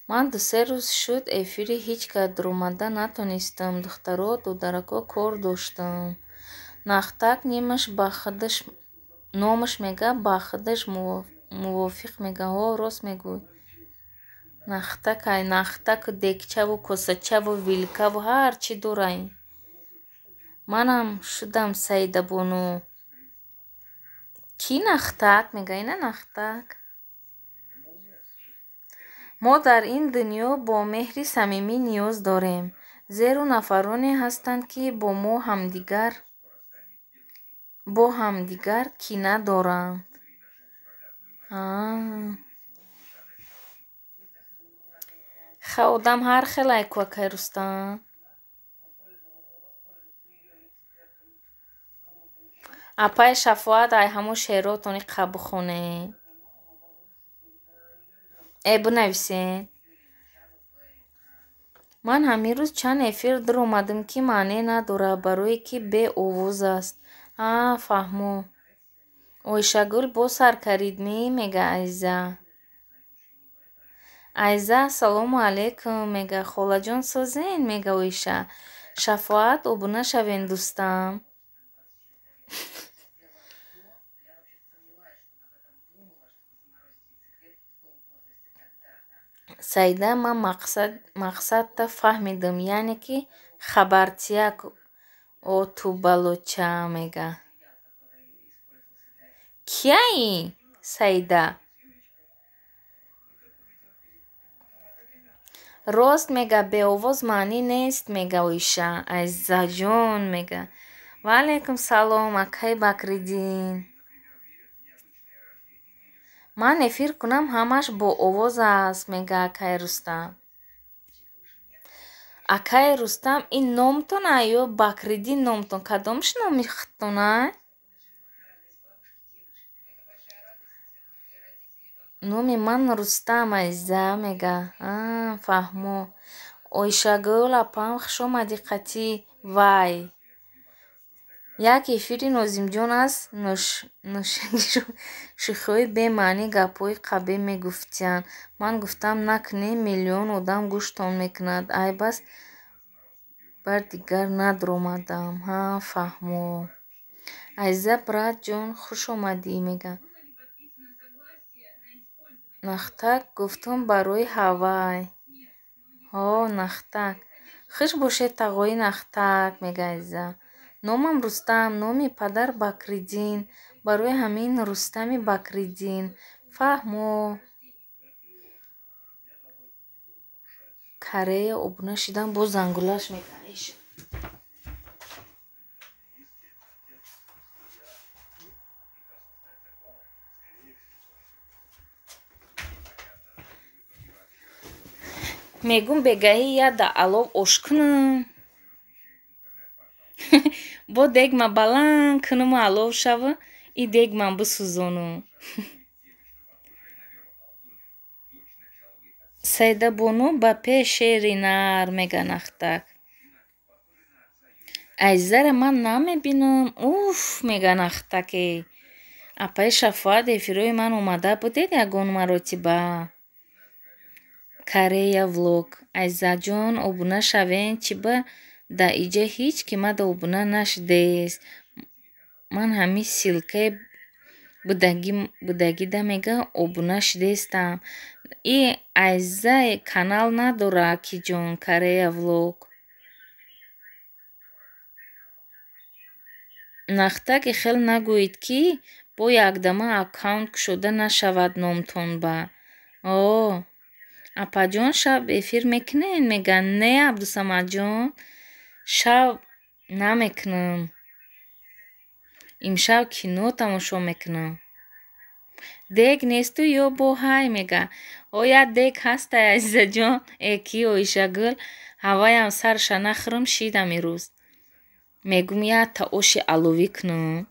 Ман 2-3 рӯз шуд эфири ҳеҷ гап даромада натонистам. Духтаро, додарако кор доштам. Нахтак номаш мега ба худаш мувофиқ мега. Ҳо, рост мегӯй. Нахтаку декчаву косачаву вилкаву ҳар чӣ дорад. Манам шудам Саидабону. Ки Нахтак? Мега ина Нахтак. Мо дар ин дунё бо меҳри самимӣ ниёз дорем, зеро нафароне ҳастанд, ки бо ҳамдигар кина доранд. Хай одам ҳар хелае ку акаи Рустам. Апай Шафоат, ай ҳамун шеъротони қабл бихонед. Бинависен. Ман ҳамин рӯз чанд эфир даромадам, ки маъне надорад, барое ки беовоз аст. Фаҳмом. Оишагул боз сар каридмӣ, мега Айза. Айза ассалому алайкум, мега холаҷон сӯзен, мега Оиша. Шафоат обуна шавен дӯстам. Саида, ман мақсадта фаҳмидам, яъне ки хабартияк ту балоча, мега. Кияи Саида? Рост мега беовоз маънӣ нест, мега Оиша. Айзаҷон, мега. Ва алайкум салом, акаи Бакриддин. Ман эфир кунам, ҳамаш боовоз аст, мега акаи Рустам. Акаи Рустам, ин номтона ё Бакриддин номтон? Кадомаш номи худтона? номи ман Рустам азиза мега. Фаҳмо. Ойшагул апам хуш омадӣ қати. Вай. Як эфири Нозимҷон аст. Шӯхиҳои бемаънӣ, гапҳои қабеҳ мегуфтиянд. Ман гуфтам накунед миллион одам гӯштон мекунад. Ай бас бар дигар надромадам. Фаҳмо. Азиза братҷон хуш омадӣ мега. Нахтак гуфтум барои ҳавай. Нахтак. Хуш бошед тағои Нахтак мега азиза. Номам Рустам, номи падар Бакриддин. Барои ҳамин Рустами Бакриддин. Фаҳмо. Корея обуна шидан боз зангулаш мекунад. Мегум бегаҳӣ яда алов ош кунам. Бо дегма баланд кунуму алов шава, и дегман бисӯзонум. Сайдабону ба пеш шери нар мега Нахтак. Азизаро ман намебинам. Уф мега Нахтаке. Апаи Шафоат эфирҳои ман омада будед ягон маротиба. Корея влог. Азизаҷон обуна шавен, чӣ ба да иҷа ҳеҷ кимада обуна нашудест. Ман ҳамин силкаи будагида мега обуна шудестам. И азиза канал надора акиҷон. Корея влог. Нахтаки хел нагӯед ки бо якдама аккаунт кушода нашавад номтон ба. Апаҷон шаб эфир мекунед? Меган не Абдусамадҷон. Шаб намекунам. Имшаб кино тамошо мекунам. Дег несту ё бо ҳай мега. Як дег ҳастай азизаҷон. Ки Ойшагул ҳаваям сарша нахӯрам шидам ирӯз. Мегум якта оши аловӣ кунам.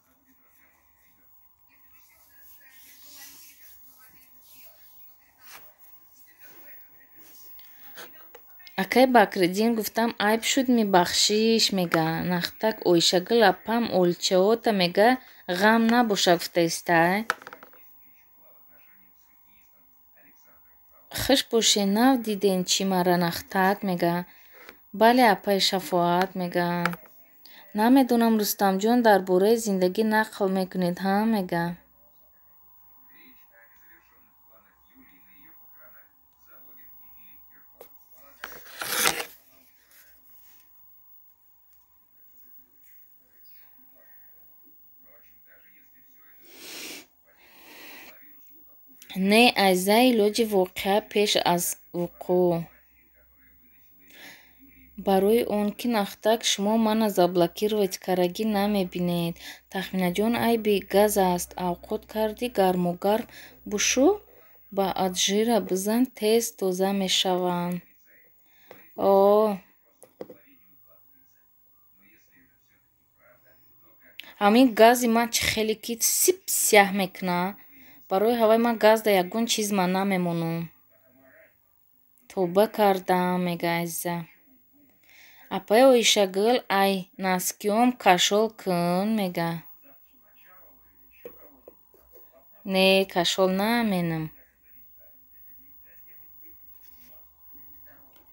Акаи Бакриддин гуфтам айб шуд мебахшиш мега. Нахтак Ойшагул апам олчаота мега ғам набоша гуфтаистай. Хуш бошед нав диден чӣ мара Нахтак мега. Бале апаи Шафоат мега. Намедонам Рустамҷон дар бораи зиндагӣ нақл мекунед мега. Не азиза илоҷи воқеа пеш аз вуқӯъ. Барои он ки Нахтак шумо мана заблокировать карагӣ намебинед. Тахминаҷон айби газ аст. Авқот кардӣ гармогарм бушу, ба аджира бизан тез тоза мешаванд. Ҳамин гази ман чӣ хеле ки сип сяҳ мекунад. Барои ҳаваи ман газ дар ягон чиз ман намемонам. Тоба кардам мега азиза. Апаи Ойшагул ай наскиём кашол кун мега. Не кашол наменам.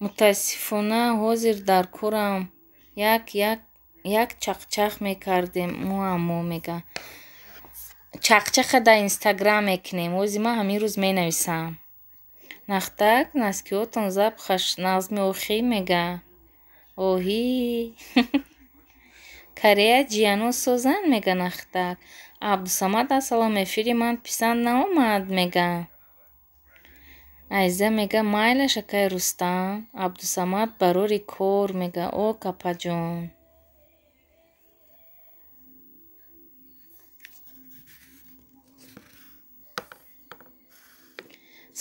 Мутаассифона ҳозир дар корам. Як чақчақ мекардем муаммо мега. Чақчақа дар Инстаграм мекунем. Ози ман ҳамин рӯз менависам. Нахтак наскиётон запхаш назми охӣ мега. Оҳӣ. Корея ҷияно созанд мега Нахтак. Абдусамад ассалом эфири ман писанд наомад мега. Азиза мега майлаш акаи Рустам. Абдусамад барори кор мега. Капаҷон.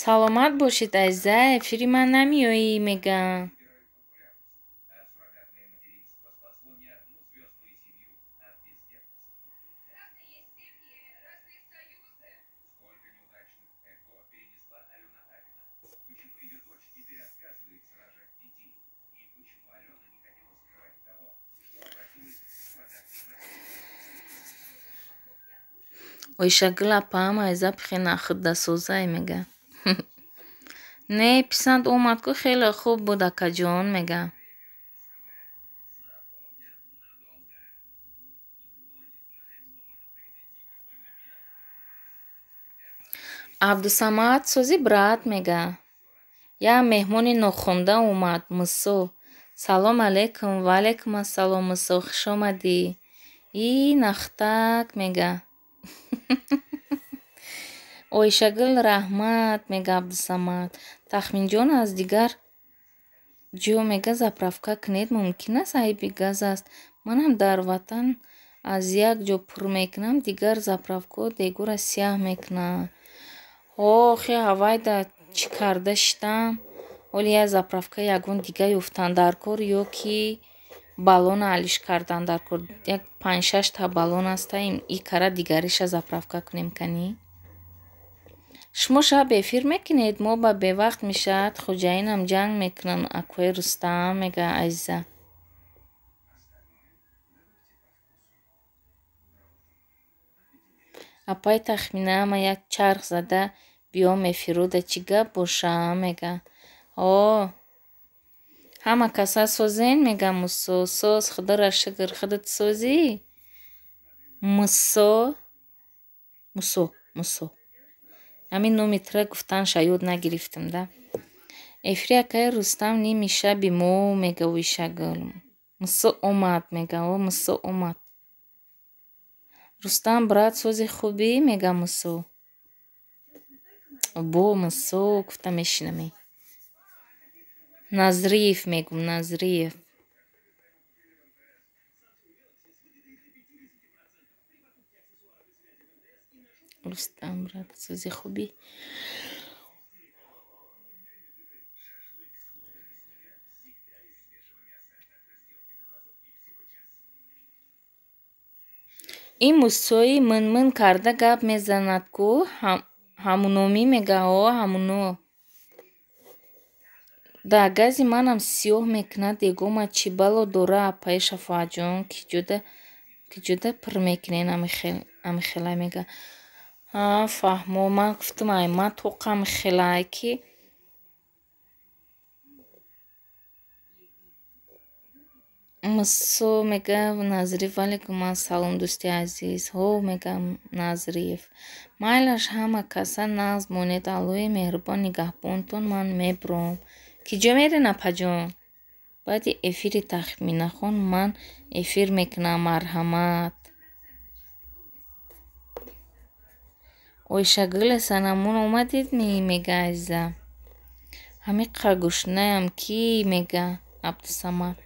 Саломат бошед азиза эфири ман намеоӣ мега. ойшагил апаам айза пихина худдасозай мега. Не писанд омад ку хеле хуб буд акаҷон мега. Абдусамад сӯзи брат мега. Як меҳмони нохонда омад. Мусо. Салом алейкум. Ва алейкум ассалом Мусо. Хуш омадӣ. И нахтак мега. Ойшагил раҳмат мега Абдусамад. Тахминҷон аз дигар ҷо мега заправка кунед мумкин аст айби газ аст. Манам дар ватан аз як ҷо пур мекунам дигар заправкаҳо дегура сиёҳ мекунанд. Охи авайда чӣ карда шитам. Оли як заправка ягон дига ёфтам дар кор ё ки баллона алиш кардан дар кор. Як 5-6 та баллон астаим и кара дигариша заправка кунем канӣ. Шумо шаб эфир мекунед мо ба бевақт мешавад хуҷаинам ҷанг мекунам акои Рустам мега азиза. Апай тахминама як чарх зада биём эфируда чӣ гап бошам мега. О ҳама каса созен мега Мусо. Соз худора шукр худат созӣ? Мусо. Ҳамин номи тира гуфтанша ёд нагирифтам да. Эфири акаи Рустам ними шаби мо мега ойшагил. Мусо омад мега. О Мусо омад. Рустам брат сози хубӣ мега Мусо. Бо Мусо гуфта мешинаме. Назриев мегум Назриев. Рустам брат сози хубӣ. Ин Мусои мин карда гап мезанад ку ҳамуноми мега. О ҳамуно. Да гази манам сиёҳ мекунад дегома чӣ бало дора апаи Шафоатҷон ки ҷуда пир мекунен амихела мега. Фаҳмо ман гуфтам ай ман тоқам хелай ки Мусо мега Назриев алейкум ассалом дӯсти азиз. Ҳо мега Назриев. Майлаш ҳама каса нағз монед. Аллоҳи меҳрубон нигаҳбонтон ман мебурам. Ки ҷо мерен апаҷон? Баъди эфири Тахминахон ман эфир мекунам марҳамат. Ойшагиле санамон омадид мега азиза. Ҳамиқа гушнаям ки мега Абдусамад.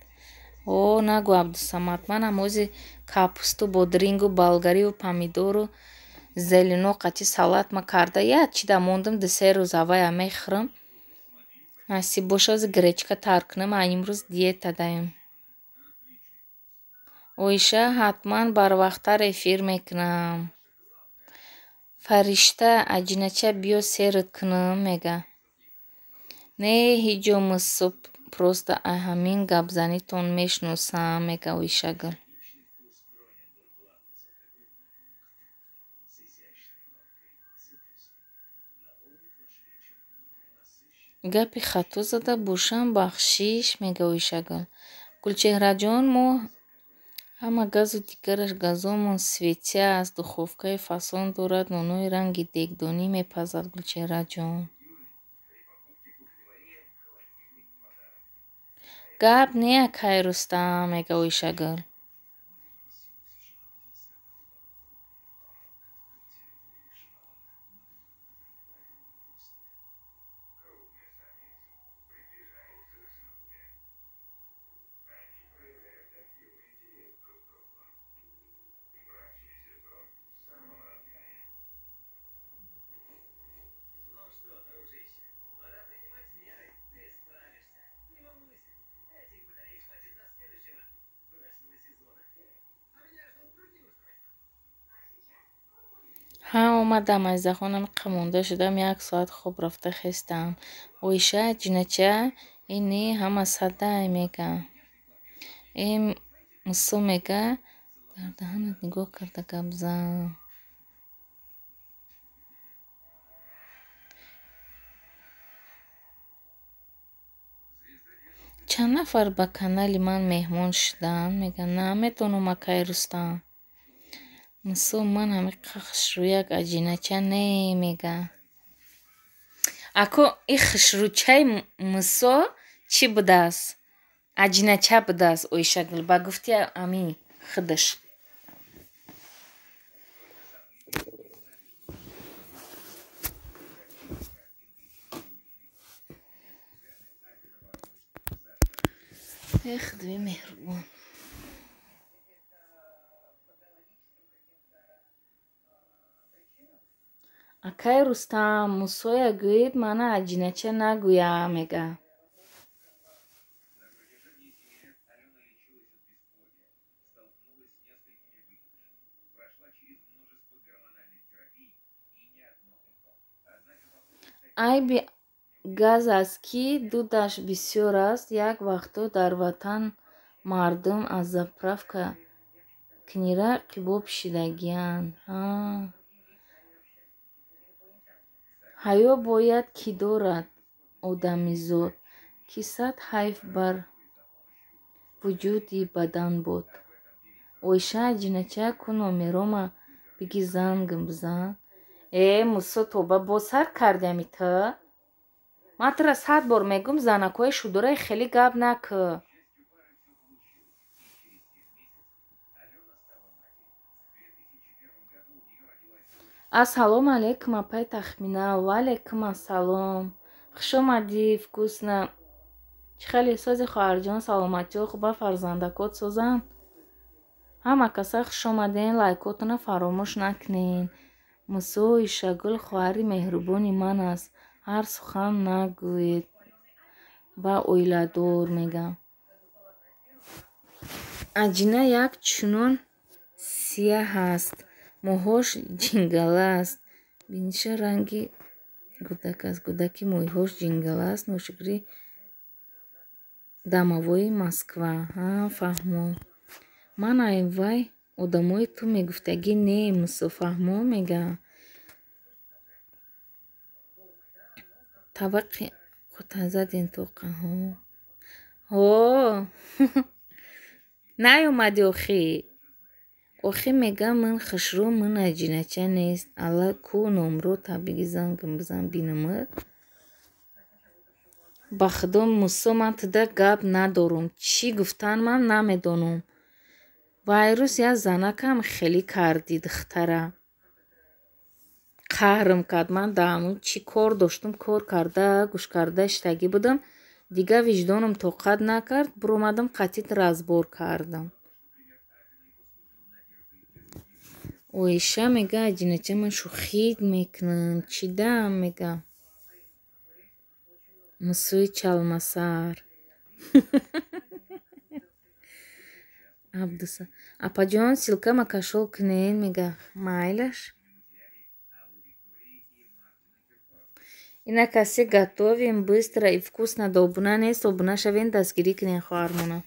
О нагӯ Абдусамад. Манам ози капусту бодрингу болгарию помидору зелено қатӣ салатма карда як чида мондам 2-3 рӯз авая мехӯрам. Насиб боша ози гречка тар кунам. Имрӯз диетадаем. Ойша ҳатман барвақттар эфир мекунам. Фаришта аҷинача биё серат кунам мега. Не ҳеҷ ҷо Мусо просто ҳамин гапзанитон мешиносам мега ойшагил. Гапи хато зада бошам бахшиш мега ойшагил. Гулчеҳраҷон мо ҳама газу дигараш газомон светия аст. Духовкаи фасон дорад. Нонҳои ранги дегдонӣ мепазад Гулчеҳраҷон. Гап не акай Рустам мега ойшагил. Ҳа омадам айзахонам қамонда шудам 1 соат хоб рафта хестам. Ойша аҷинача не ҳама садай мега. Мусо мега дар даҳанат нигоҳ карда гап зан. чанд нафар ба канали ман меҳмон шуданд? Мегӯянд наметавонам акай Рустам. Мусо ман ҳамиқа хушрӯяк аҷинача не мега. Ако и хушрӯчаи Мусо чӣ будааст? Аҷинача будааст Оишагул ба гуфти ами худаш. Эх, дуи меҳрубон. Акай Рустам, Мусоя гӯед мана аҷинача нагӯя мега. Айби газ аст, ки дудаш бисёр аст. Як вақтҳо дар ватан мардум аз заправка книра қибоб шидагиянд. Ҳаё бояд ки дорад одамизод, ки сад ҳайф бар вуҷуди бадан бод. Оиша аҷинача ку номерома биги зангм бизан. Мусо тоба боз сар кардами ту? Ман тура 100 бор мегӯм занакҳои шудураи хеле гап накӯ. Ассалому алейкум апай Тахмина. Ваалейкум ассалом. Хуш омадӣ вкусна. Чӣ хеле сози хоҳарҷон, саломатиҳо хуба, фарзандакот созанд? Ҳама каса хуш омаден. Лайкотона фаромӯш накунен. Мусо Оишагул хоҳари меҳрубони ман аст. Ҳар сухан нагӯед. Ба оиладор мегам. Аҷина як чунон сиёҳ аст. Мӯҳош ҷингала аст. Биниша ранги гӯдак аст. Гӯдаки мӯйҳош ҷингала аст. Ношикри дамавои Москва. Фаҳмо. Ман ай вай одамои ту мегуфтагӣ не Мусо фаҳмо мега. Таваққи қутазаден тоқаҳо. Наёмадӣ охӣ. Охӣ мегам ман хушрӯ, ман аҷинача нест. Алла ку номро табиги зангм бизан бинамад. Ба худо Мусо ман туда гап надорум. Чӣ гуфтан ман намедонам. Вайрус як занакам хеле карди духтара. Қаҳрм кард. Ман даамун чӣ кор доштум, кор карда гӯшкарда иштагӣ будам. Дига виҷдонам тоқат накард. Биромадам қатит разбор кардам. Оиша мега аҷинача ман шӯхӣ мекунам. Чидаам мега. Мусои чалмасар. Апаҷон силкама кашол кунен мега. Майлаш. Ина каси готовим быстро и вкусно. Добуна нест. Добуна шавен дастгирӣ кунен хоҳармона.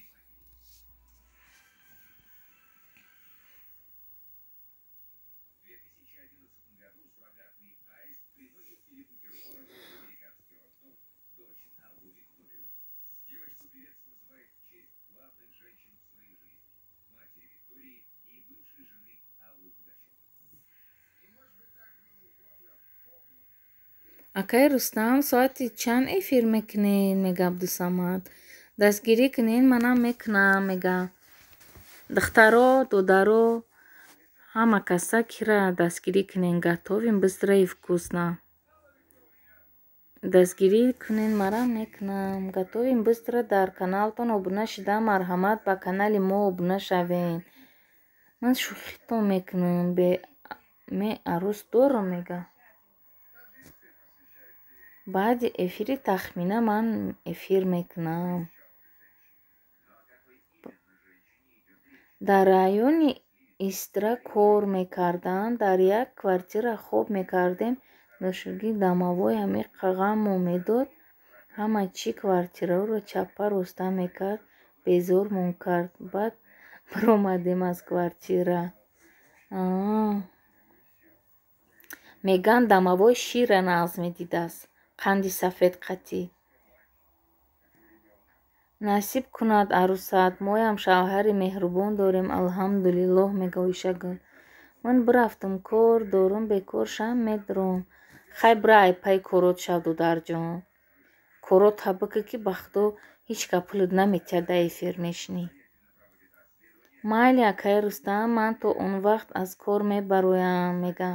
Акай Рустам, соати чанд эфир мекунед? Мега Абдусамад. Дастгирӣ кунен, манам мекунам мега. Духтаро, додаро, ҳама каса кира дастгирӣ кунен. Готовим быстро и вкусно. Дастгирӣ кунен, манам мекунам. Готовим быстро. Дар каналтон обуна шуда марҳамат ба канали мо обуна шавен. Ман шӯхитон мекунам. Ме арӯз дорам мега. Баъди эфири Тахмина ман эфир мекунам. Дар райони Истра кор мекардам. Дар як квартира хоб мекардем. Нӯшугӣ дамавой ҳамиқа ғаммо медод. Ҳама чӣ квартираро чаппа роста мекард. Безормон кард. Баъд промадем аз квартира. меган дамавои шира нағз медидааст. қанди сафедқатӣ. насиб кунад арӯсат, моям шавҳари меҳрубон дорем, алҳамдулиллоҳ, мега Оишагул. ман бирафтам кор дорум, бекор шам медром. хай бирай пай корот шав дударҷон. корот табака ки ба худо ҳеҷ капулит наметиҳад эфир мешинӣ. майли акаи Рустам, ман то он вақт аз кор мебароям, мега.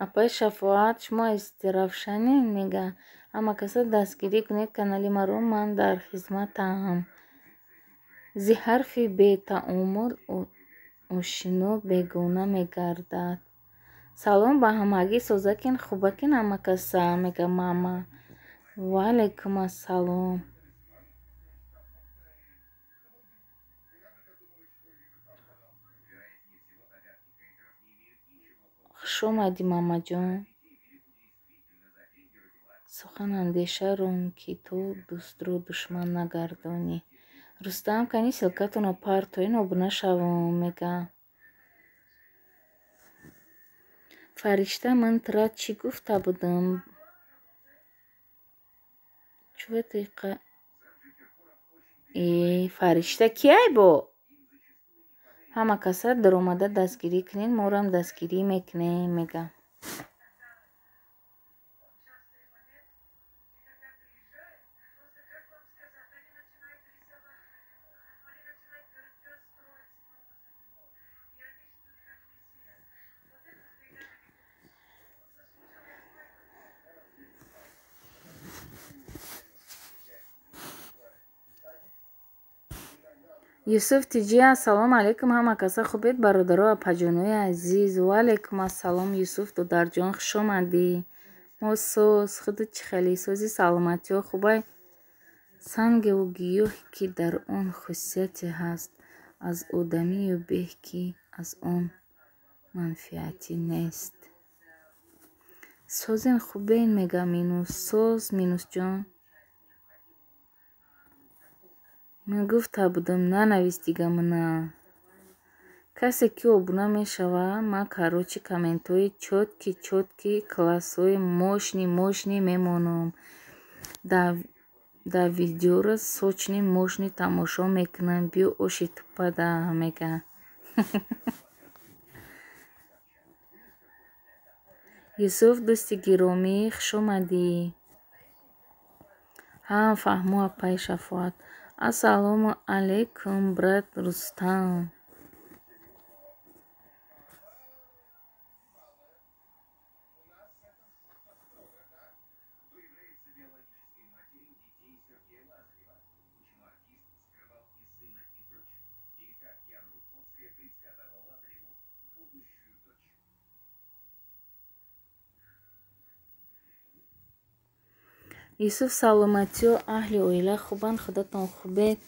апай Шафоат, шумо ҳисси равшанин, мега. ҳама каса дастгирӣ кунед канали маро, ман дар хизматам. зи ҳарфи бетаоммул ошино бегона мегардад. салом ба ҳамагӣ, созакин хубакин ҳама каса, мега мама. ваалайкум ассалом. хуш омадӣ мамаҷон. сухан андешарон ки то дӯстро душман нагардонӣ. рустам, кани силкатонро пар то ин обуна шавам, мега. фаришта, ман тират чӣ гуфта будам? фаришта кияй бо? ҳама каса даромада дастгирӣ кунед, морам дастгирӣ мекунем, мега. юсуф тиҷи, ассалому алайкум, ҳама каса хубед? бародаро, апаҷонои азиз. ваалайкум ассалом. юсуф додарҷон, хуш омадӣ. мо соз, худу чӣ хелӣ? сози саломатиҳо хубай? сангеву гиёҳе ки дар он хусусияте ҳаст аз одамию беҳ ки аз он манфиате нест. созин хубен, мега минус соз минусҷон. ман гуфта будам нанавистигамна. касе ки обуна мешавад, ман карочи комментҳои чотки классҳои мошни мемонам. да видеоро сочни мошни тамошо мекунам. биё оши туппада, мега. юсуф дӯсти гиромӣ, хуш омадӣ. ҳам фаҳмо апай Шафоат. ассалому алайкум брат Рустам. юсуф, саломатиҳо, аҳли оила хубанд? худатон хубед?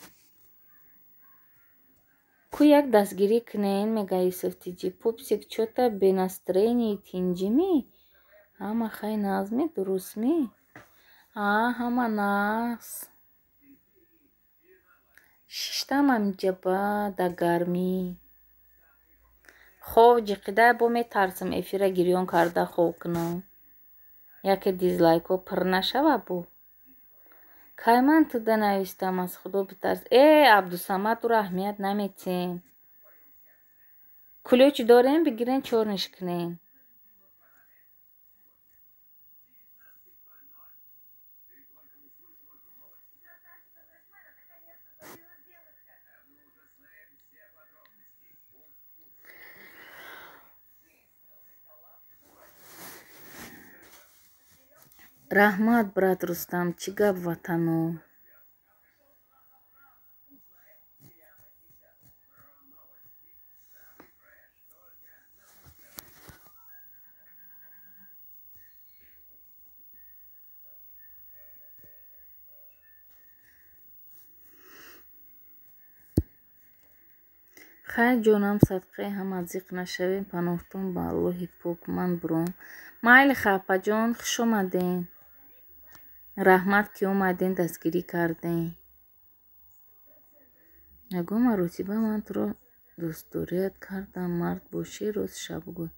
ку як дастгирӣ кунен, мега юсуф тиҷи. пупсик, чота бенастроении тинҷимӣ? ҳама хай нағзми дурустми? ҳама нағз. шиштамам ҷаба да гармӣ. хов ҷиқида бо метарсам эфира гирён карда хов кунам. яке дизлайкҳо пир нашава бо. кай ман туда навистам, аз худо битарс. Абдусамадро аҳамият наметем. кулёч дорем, бигирен чорниш кунем. раҳмат, брат Рустам, чӣ гап ватану? хай ҷонам садқаи ҳамат зиқ нашавем паноҳтон ба Аллоҳи пок. Ман буром. Майли хапаҷон хуш омаден. раҳмат ки омаден дастгирӣ кардем. ягон маротиба ман туро дӯстдорият кардам, мард бошӣ рост шабгӯй.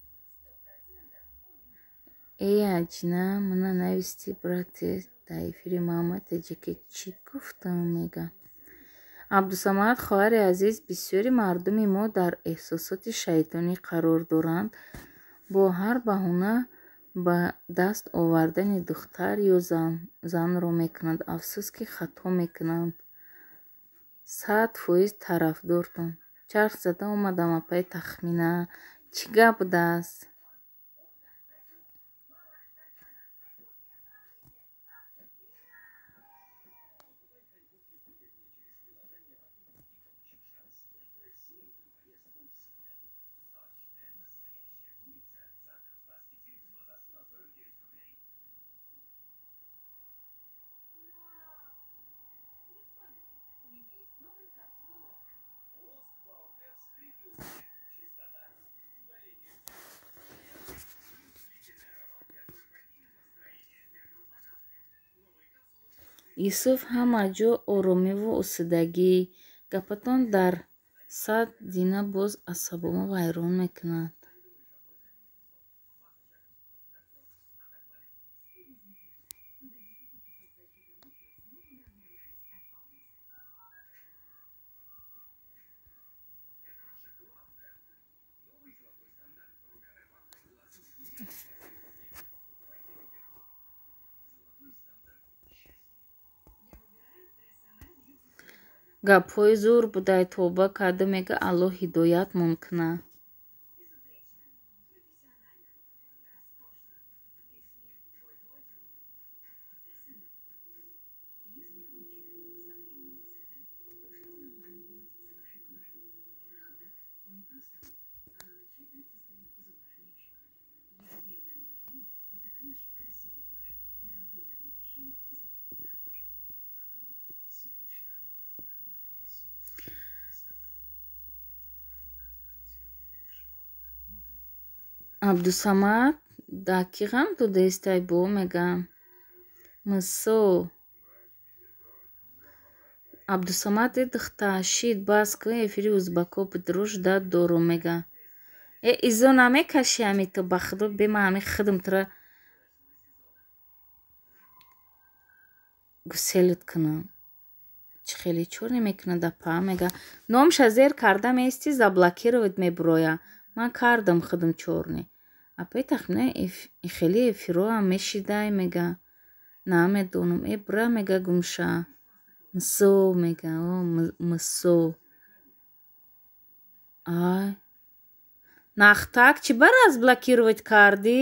Эй аҷина мана нависти брате дар эфири Маҳматеҷа ки чӣ гуфтам мега. Абдусамад хоҳари азиз, бисёри мардуми мо дар эҳсосоти шайтонӣ қарор доранд. Бо ҳар баҳона ба даст овардани духтар ё занро мекунанд. Афсӯс ки хато мекунанд. 100% тарафдортон. Чарх зада омадам апай тахмина. Чӣ гап будааст? Юсуф ҳама ҷо оромиву осудагӣ. Гапатон дар 100 дина боз асабомо вайрон мекунад. гапҳои зур будай товба карду мега Аллоҳ ҳидоятмон куна. Абдусамад дақиқам дудестай бо мегам мусо Абдусамад духта шид баску эфири узбако бидруш да доро мега изо намекаши ами то ба худо бема ами худам тура гуселут кунам чӣ хеле чор намекунад апа мега номша зер карда мести заблокировать мебуроя ман кардам худам чорни апай тахмина хеле эфироам мешидай мега намедонам бра мега гумша мусо мега мусо ай нахтак чӣ ба разблокировать кардӣ?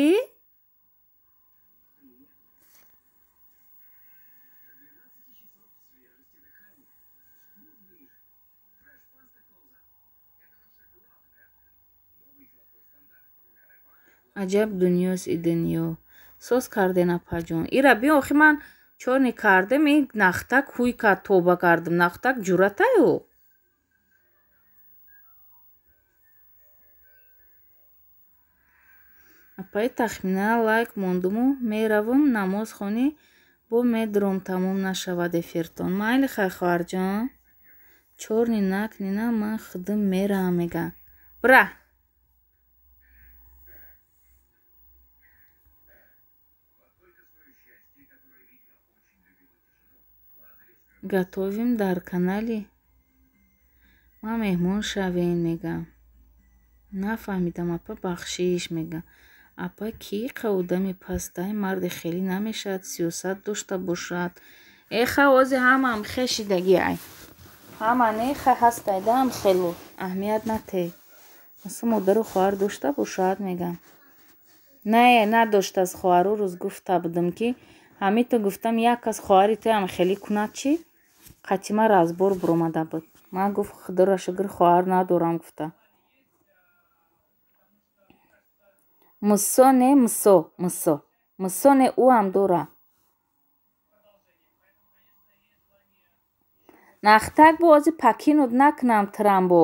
аҷаб дунёст и дунё соз кардем апаҷон ира биё охи ман чорни кардем и нахтак ҳуй кард тоба кардам нахтак ҷуратаю апай тахмина лайк мондуму меравам намозхонӣ бо медром тамом нашавад эфиртон майли хай хоҳарҷон чорни накнина ман худам мерам мега бра гатовим дар канали ма меҳмон шавем мега нафаҳмидам апа бахшиш мега апа ки қавудами пастай марди хеле намешавад сиёсат дошта бошад эха ози ҳамаам хешидаги ай ҳама неха ҳастай даам хелу аҳамият натей маса модару хоҳар дошта бошад мегам не надоштааст хоҳару рӯз гуфта будам ки ҳамито гуфтам як кас хоҳари туям хеле кунад чӣ қатъи мара аз бор буромада буд ман гуфт худоро шукр хоҳар надорам гуфта мусо не мусо не уам дора нахтак бо ози пакинут накунам тирамбо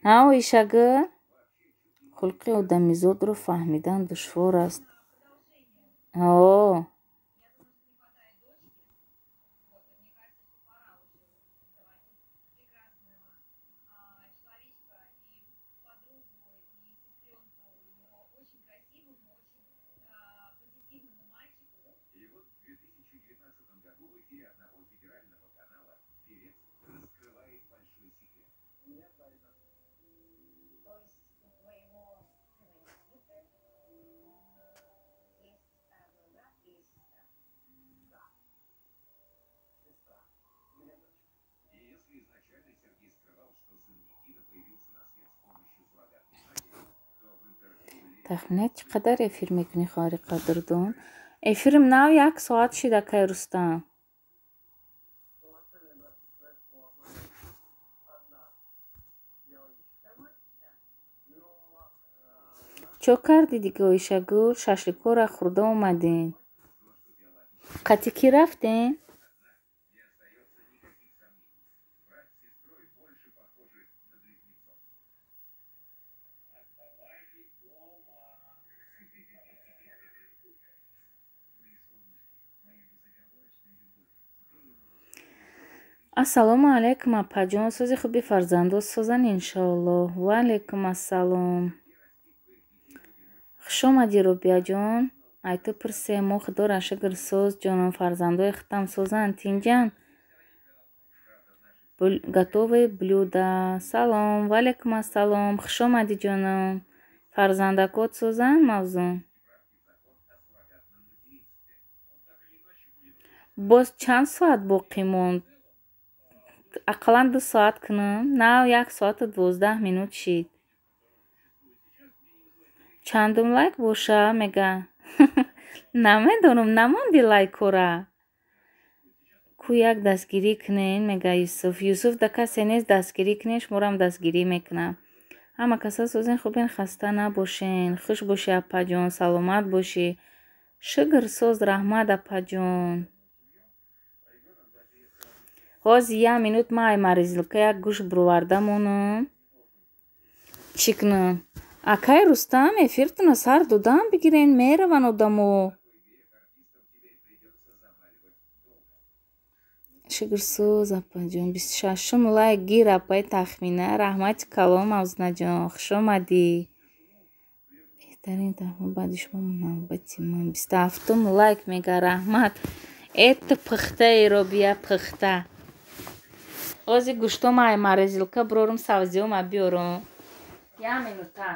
ишага хулқи одамизодро фаҳмидан душвор аст. тахминат чӣ қадар эфир мекунӣ хоҳари қадрдон? Эфирим нав 1 соат шид акай Рустам. чо карди дига Оишагул? Шашликҳоро хӯрда омадем. Қатӣ ки рафтем? ассалому алайкум апаҷон, сӯзи хуби фарзандо сӯзан иншоаллоҳ. Ва алайкум ассалом. хуш омадӣ Рубияҷон. Ай ту пирсе мо худора шигр сӯз ҷонон фарзандои хитам сӯзанд тинҷан. Готове блюда. Салом. Ва алайкум ассалом. хуш омадӣ ҷонон. Фарзандакот сӯзанд мавзун. боз чанд соат боқӣ монд? ақаллан 2 соат кунам? Нав 1 соату 12 минут шид. Чандум лайк боша мега? Намедонам, намонди лайкора. Ку як дастгирӣ кунен мега Юсуф. Юсуф да касе нест дастгирӣ кунен, шуморам дастгирӣ мекунам. Ҳама каса сӯзен хубен, хаста набошен. Хуш бошӣ апаҷон, саломат бошӣ. Шигр сӯз раҳмат апаҷон. ҳози 1 минут ма ай маризилка як гӯш бирварда монам. Чӣ кунам? Акай Рустам, эфиртона сар додан бигирен, мераван одамо. шигрсӯз апаҷон 26 лайк гир апай тахмина. Раҳмати калом Мавзунаҷон, хуш омадӣ. Беҳтарин тахмин баъди шумо навбати ман 27 лайк мега раҳмат. Эту пухтаи Робия пухта. ҳози гӯштома ай марезилка бирорум савзиёма биёрум. 1 минута.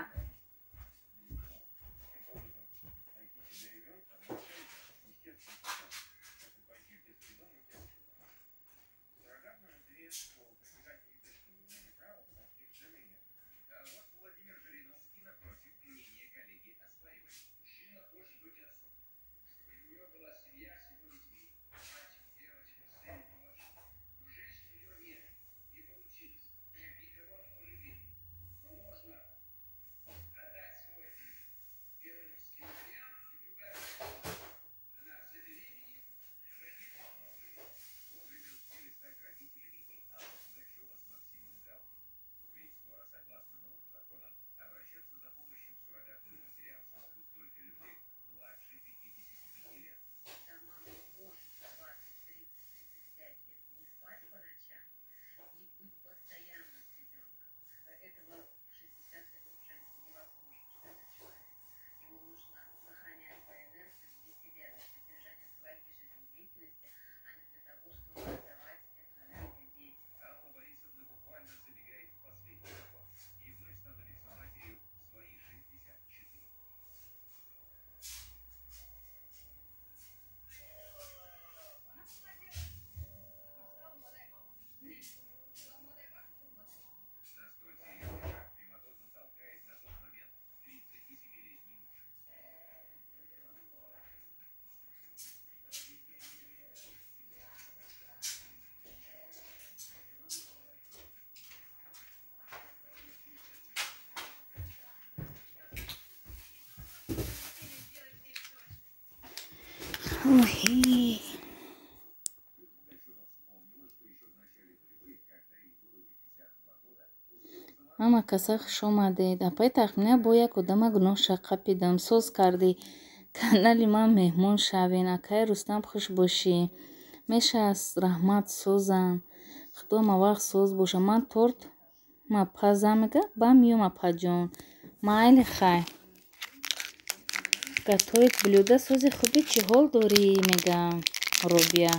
Ой. Ама каса хуш омадед. Апай тахмина бо як одама гуноҳ шаққапидам. Соз карди канали ман меҳмон шавен. Акай Рустам хуш бошӣ. Меша аст раҳмат созам. Худо ма вақт соз боша. Ман торт мапазам мега ба миём апаҷон. Майли хай. Готовит блюда сози хуби чӣ ҳол дорӣ мегам Робия.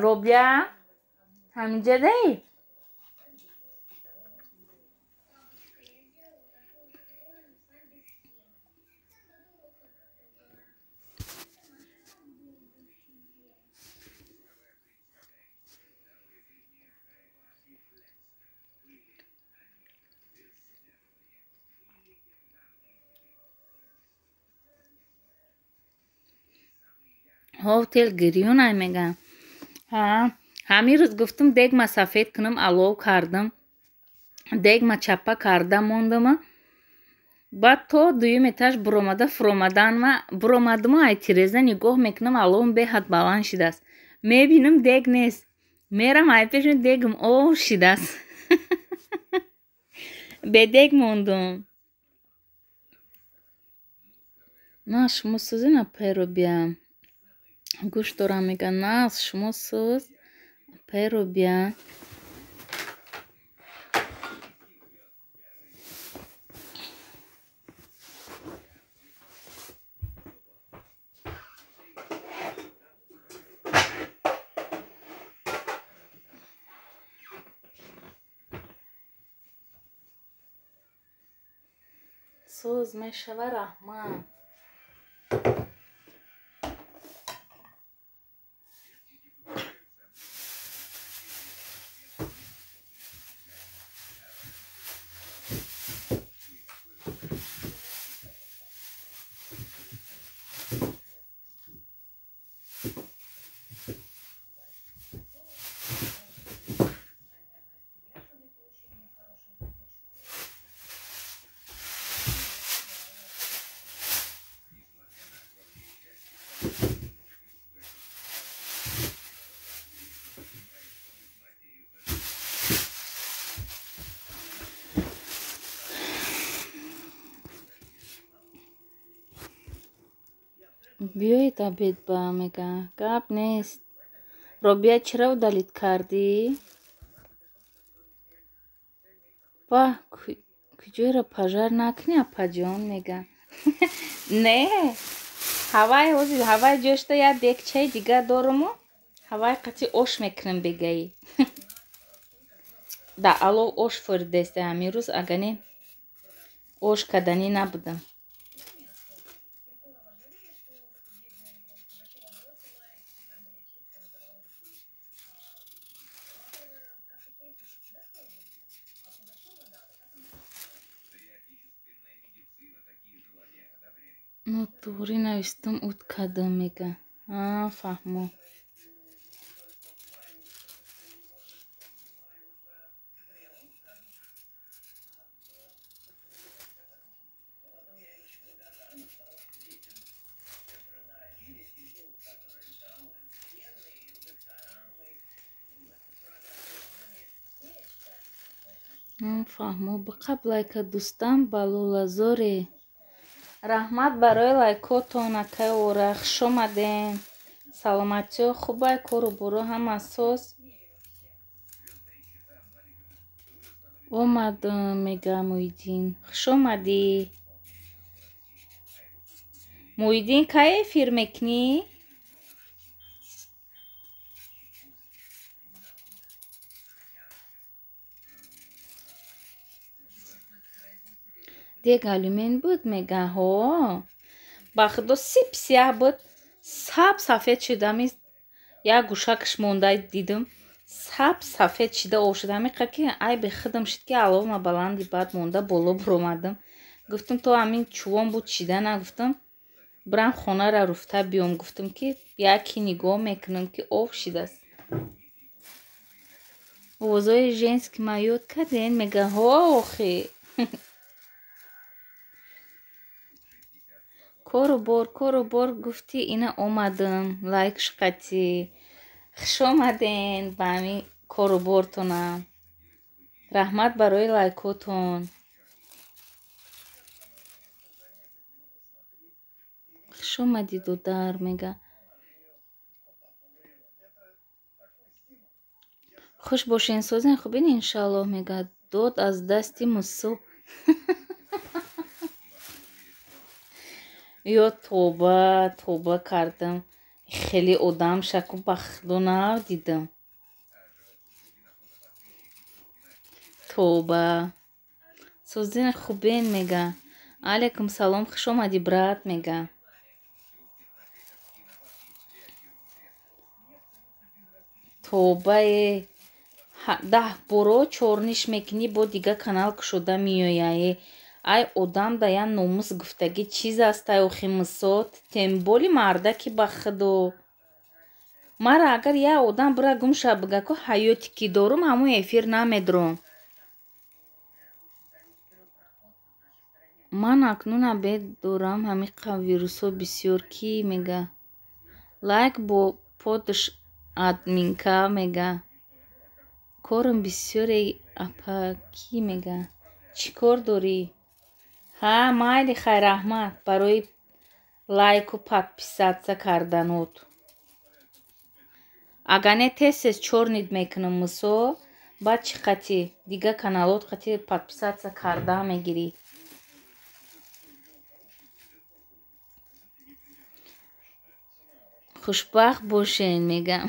Робия ҳаминҷадаи? Ҳовтел гирёнай мегам. Ҳамин рӯз гуфтам дегма сафед кунам, алов кардам. Дегма чаппа карда мондама. Баъд то дуюм этаж буромадама ай тиреза нигоҳ мекунам, аловам беҳад баланд шудааст. Мебинам дег нест. Мерам ай пешам дегам ов шудааст. Бедег мондум. На шумо сӯзина Робия. Гӯш дорам мега на шумо сӯз Робия. Сӯз мешава раҳмат. Биёед обед ба мега. Гап нест. Робия чиро удалит кардӣ? Ба куҷоро пажар накунӣ апаҷон мега. Не. Ҳавай ҳозир ҳавай ҷошта як дегчаи дига доруму. Ҳавай қатъи ош мекунам бегаи. Да алов ош фурдеста ҳамин рӯз агани ош каданӣ набудам. Нутури навистам уткадам мега. Фаҳмо. Фаҳмо. Биқаб лайка дӯстам ба лолазоре. Раҳмат барои лайкотон акай Ора. Хуш омадем. Саломатиҳо хубай? Кору боро ҳама соз? Омадам мега Муҳиддин. Хуш омадӣ. Муҳиддин кай эфир мекунӣ? Дег алюмин буд мега ҳо. Ба худо сип сияҳ буд. Саб сафед шуда. Як гӯшакаш монда дидам. Саб сафед шуда ов шуда. Ҳамин қадр ки ай бехудам шуд ки аловма баланди баъд монда боло буромадам. Гуфтам то ҳамин чувон буд шида нагуфтам. Бирам хонара руфта биём. Гуфтам ки яке нигоҳ мекунам ки ов шудааст. овозҳои женский ма ёд кардем мега ҳо охи. Кору бор гуфтӣ ина омадам. Лайкш қатӣ. хуш омаден ба ҳамин кору бортонам. раҳмат барои лайкотон. хуш омадӣ додар мега. хуш бошен созен хубин иншаллоҳ мега. дод аз дасти муссо. ё тоба кардам. хеле одам шаку ба худо надидам. тоба созен хубен мега. алайкум салом хуш омадӣ брат мега. тобае 10 боро чорниш мекунӣ бо дига канал кушода меояе. ай одам даян номус гуфтагӣ чиз астай охи мисот темболи мардаки ба худо. мара агар як одам бира гумша бигаку ҳаёти ки дорум ҳамон эфир намедуром. ман акнун абед дорам ҳамиқа вирусҳо бисёр ки мега. лайк бо подш админка мега. корм бисёре апа ки мега. чӣ кор дорӣ? ҳа майли хайрраҳмат барои лайку подписатсия карданот. агар не тез чорнид мекунам мусо баъд чӣ қати дига каналот қати подписатсия карда мегирӣ. хушбахт бошен мегам.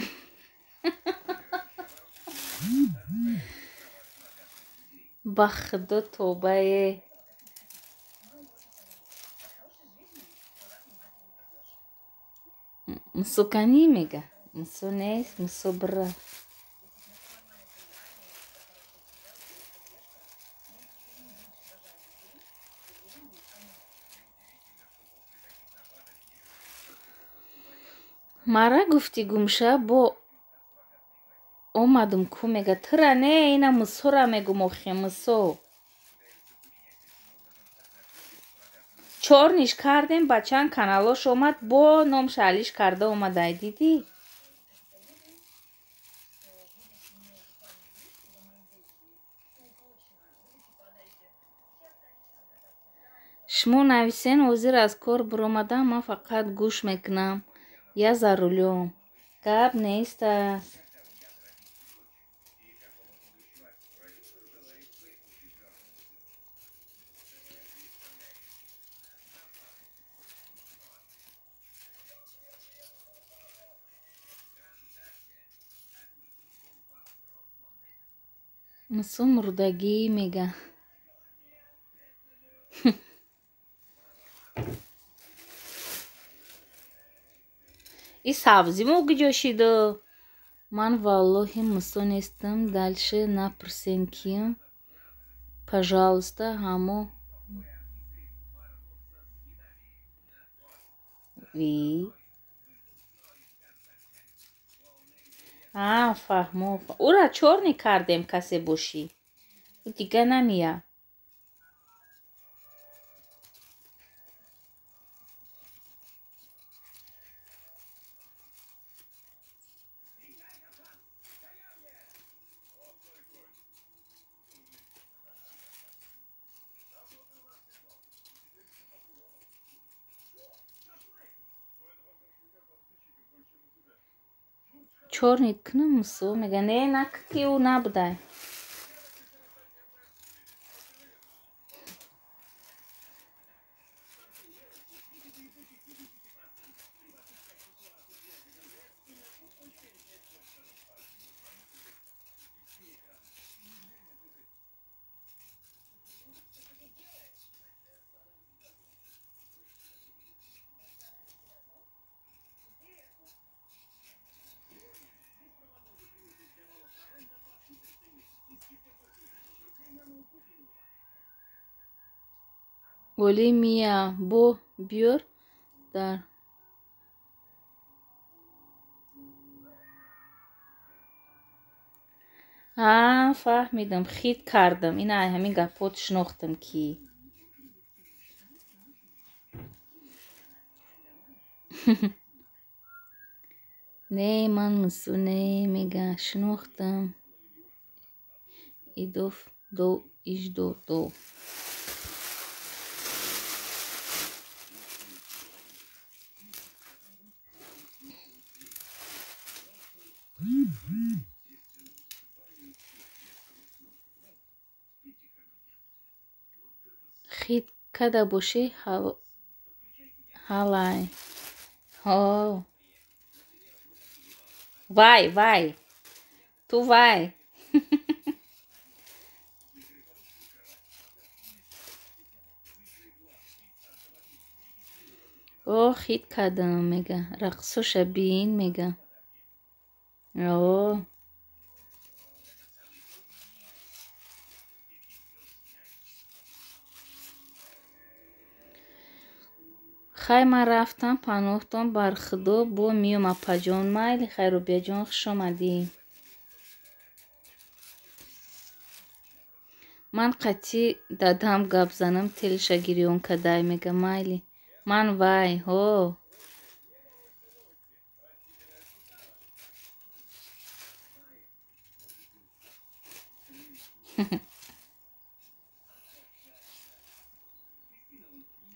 ба худо тобае. мусуканӣ мега. мусо нест мусо бира. мара гуфти гумша бо омадум ку мега. тира не ина мусора мегум охи мусо. чорниш кардем ба чанд каналош омад бо ном шалиш карда омадай дидӣ. шумо нависен ҳозир аз кор биромадам ман фақат гӯш мекунам я за рулём. гап нест аст. мусо мурдагӣ мега. и сабзи могуҷо шидо. ман валлоҳи мусо нестам. дальше напурсен ким. пожалуйста ҳамо ви фаҳмо ура чорни кардем касе бошӣ дига намия. чорнит кунам мусо мега. не накки ӯ набудай. оливия бо биёр дар фаҳмидам хит кардам. ина ай ҳамин гапот шинохтам ки Не, ман мусуне мега шинохтам. Идоф до иждо до. Хит када боши ҳалай. Ҳо. Вай, вай. Ту вай. О, хит кадам мега. Рақсоша бин мега. О. хай ман рафтам паноҳдом бар худо бо миём апаҷон. Майли хайрубияҷон хуш омадӣ. ман қатъи дадам гап занам телиша гирён кадай мега майли. ман вай ҳо.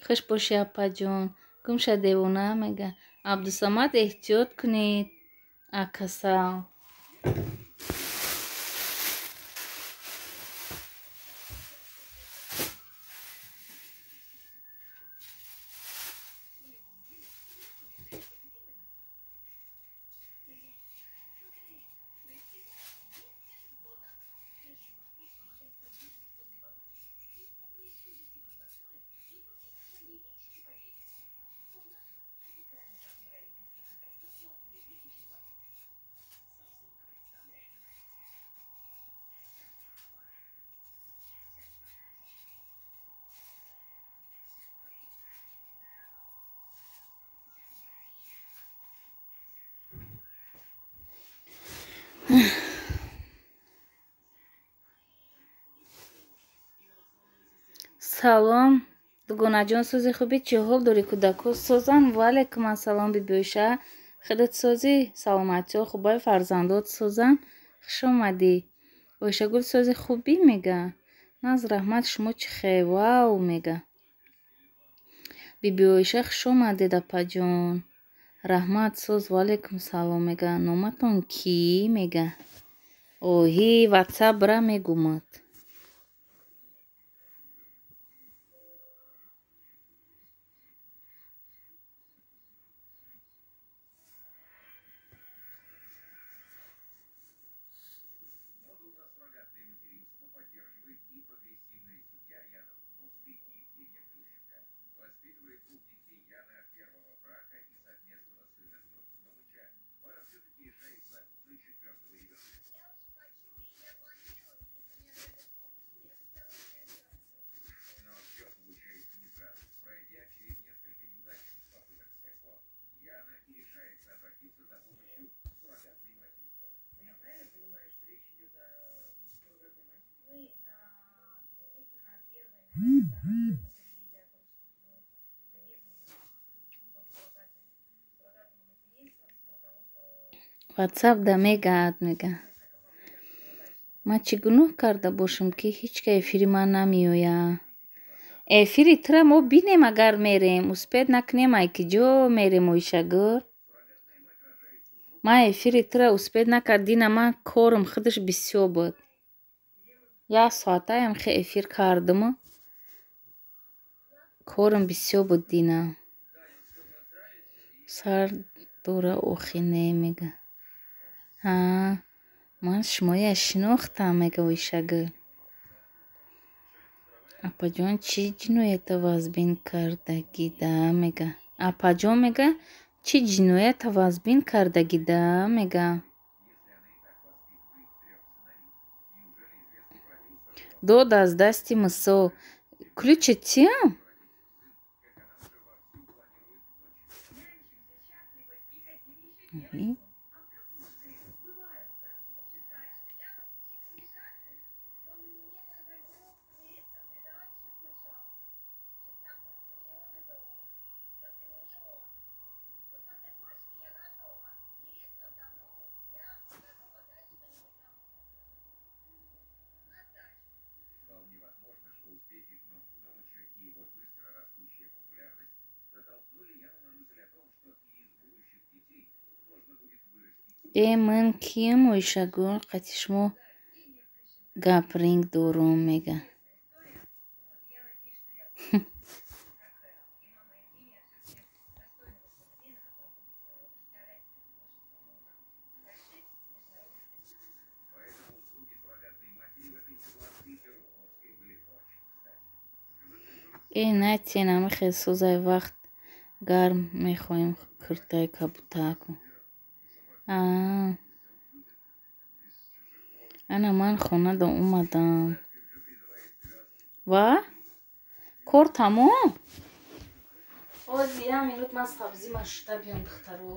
хуш бошӣ апаҷон. гумша девона мега. абдусамад эҳтиёт кунед. акасал. салом дугонаҷон, сӯзи хубӣ? Чӣ ҳол дорӣ? Кӯдакҳо сӯзанд? Ваалайкум ассалом бибиоиша. хидатсозӣ саломатиҳо хубаи фарзандот сӯзанд? хуш омадӣ. оишагул сӯзи хубӣ мега. наз раҳмат шумо чӣ хел? Вау мега. бибиоиша хуш омадед апаҷон. раҳмат сӯз ваалайкум салом мега. номатон кӣ мега? оҳӣ ватсап бира мегумад. ватсап да мегаад мега. ман чӣ гуноҳ карда бошам, ки ҳечка эфири ман намеоя? эфири тира мо бинем агар мерем. успед накунем ай ки ҷо мерем оишагӯр. ман эфири тира успед накард. дина ман корам худаш бисёр буд. як соатаям хе эфир кардаму. корам бисёр буд дина. сар дора охи не мега. ҳа ман шумоя шинохтам мега оишагӯр. апаҷон чӣ ҷиноята вазбин кардагида мега. апаҷон мега чӣ ҷиноята вазбин кардагида мега. дод аз дасти мусо. ключи тиам? ман киям ойшагон қати шумо гапринг дорум мега. Натя намихел сузай вақт гарм мехоҳем куртаи кабутаку. Ана ман хона омадам. Ва? Кор тамом? Ҳозир 1 минут ман сабзӣ машута биём духтаро.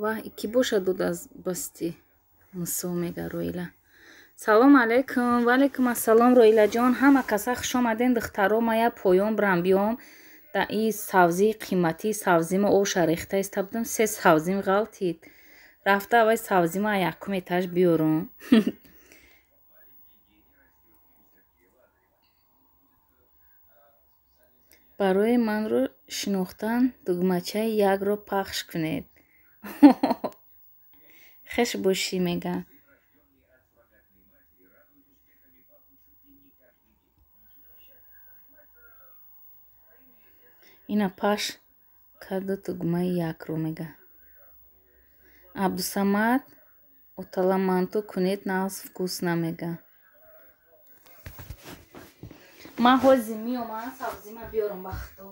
Ва ки боша дуд аз басти мусо мега Роила. Салом алейкум. Ва алейкум ассалом Роилаҷон. Ҳама каса хуш омаден духтаро. Ма я поён брам биём да и савзи қиматӣ савзима оша рехта истабдам 3 савзим ғалтид. Рафта авай савзима якум этаж биёрум. барои манро шинохтан дугмачаи 1-ро пахш кунед. хеш бошӣ мега. ина паш карду тугмаи 1-ро мега. Абдусамад оталаманту кунед нағз вкусна мега. ман ҳозир меомам савзима биёрам ба худо.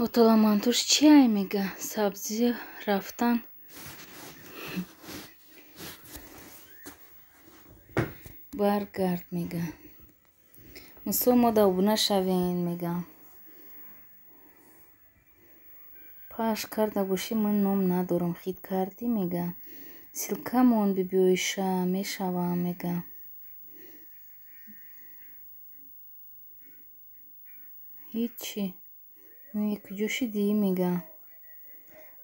Отоламантуш чиай мега? Сабзи рафтан баргард мега. Мусо мода обуна шавен мега. Паш карда боши ман ном надорам. Хит карди мега. Силкамон бибиоиша мешавам мега. Ҳичи куҷо шидӣ мега.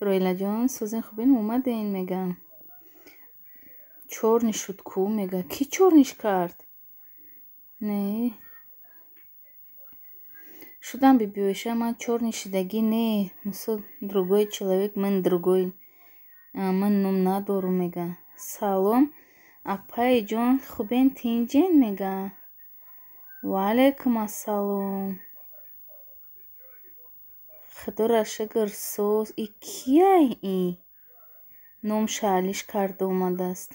Роиладҷон сӯзен хубин омаден мега. Чорни шуд ку мега. Ки чорниш кард? Не шудам бибиоиша ман чорни шидагӣ не. Мусо другой человек, ман другой. Ман ном надорум мега. Салом апайҷон хубен тинҷен мега. Ваалайкум ассалом. Худоро шукр соз. И кияй и? Ном шаълиш карда омадааст.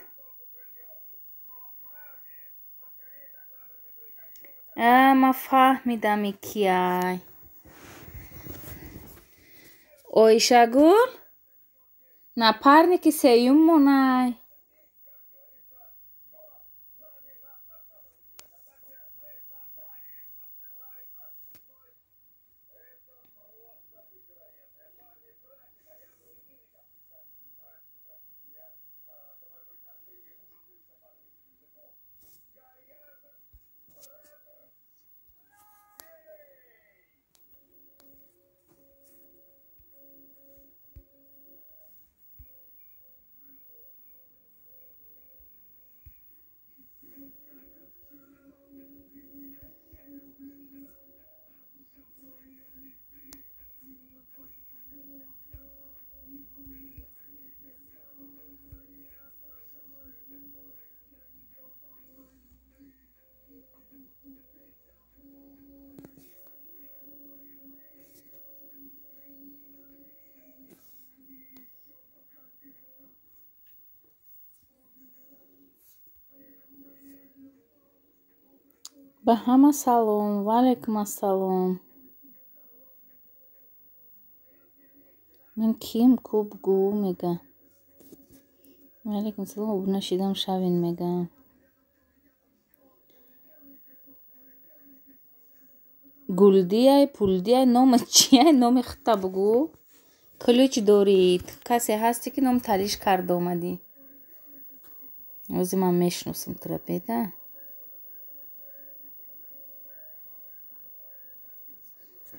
Ман фаҳмидам и кияй. Оишагул? Напарники сеюммонай. Ба ҳама салом. Ваалайкум ассалом. Ман ким ку бугӯ мега. Ваалайкум салом. Обуна шидам шавен мега. Гулдияй пулдияй номи чияй? Номи худта бугӯ. Ключ дорид? Касе ҳасте ки ном талиш карда омадӣ? Ҳозир ман мешиносам тура беда.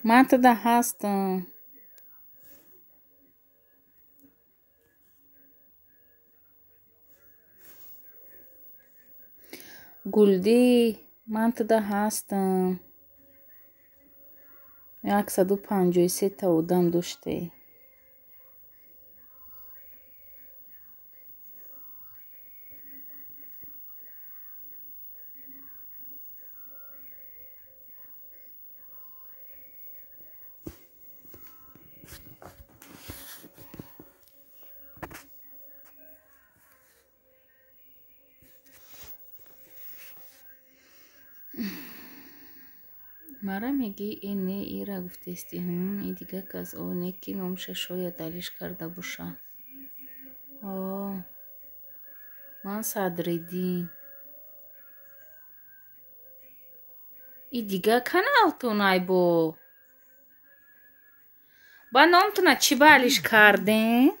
Ман туда ҳастам. Гулдӣ, ман туда ҳастам. 153 та одам доште. мара меги ин не ира гуфтести ин дига кас неки номша шояд алиш карда боша. ман Садриддин и дига каналтунай ба номтуна чӣ ба алиш кардин?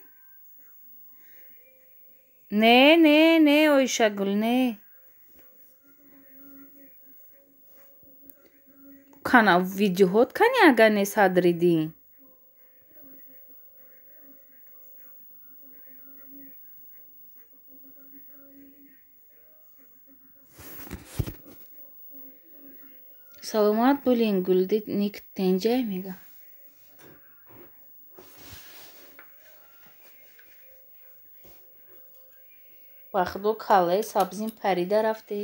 Не Ойшагул не кана видеоҳот кани агар не Садриддин саломат булин гулди ник тенҷай мега ба худо калаи сабзин парида рафтӣ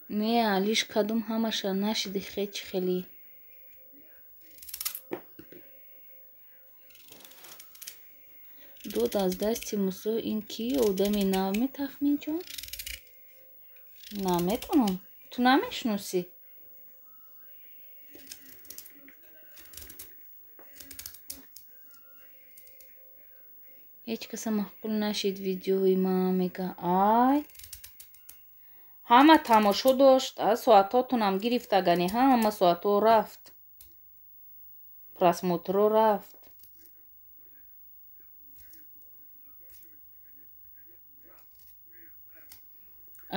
не алиш кадом ҳамаша нашиди хечи хелӣ дуд аз дасти Мусо ин ки одами нав метахминҷон наметонам ту намешиносӣ ҳеҷ каса маҳқул нашид видеои ман мега ай ҳама тамошо дошт аз соатҳотунам гирифтагани ҳама соатҳо рафт просмотрҳо рафт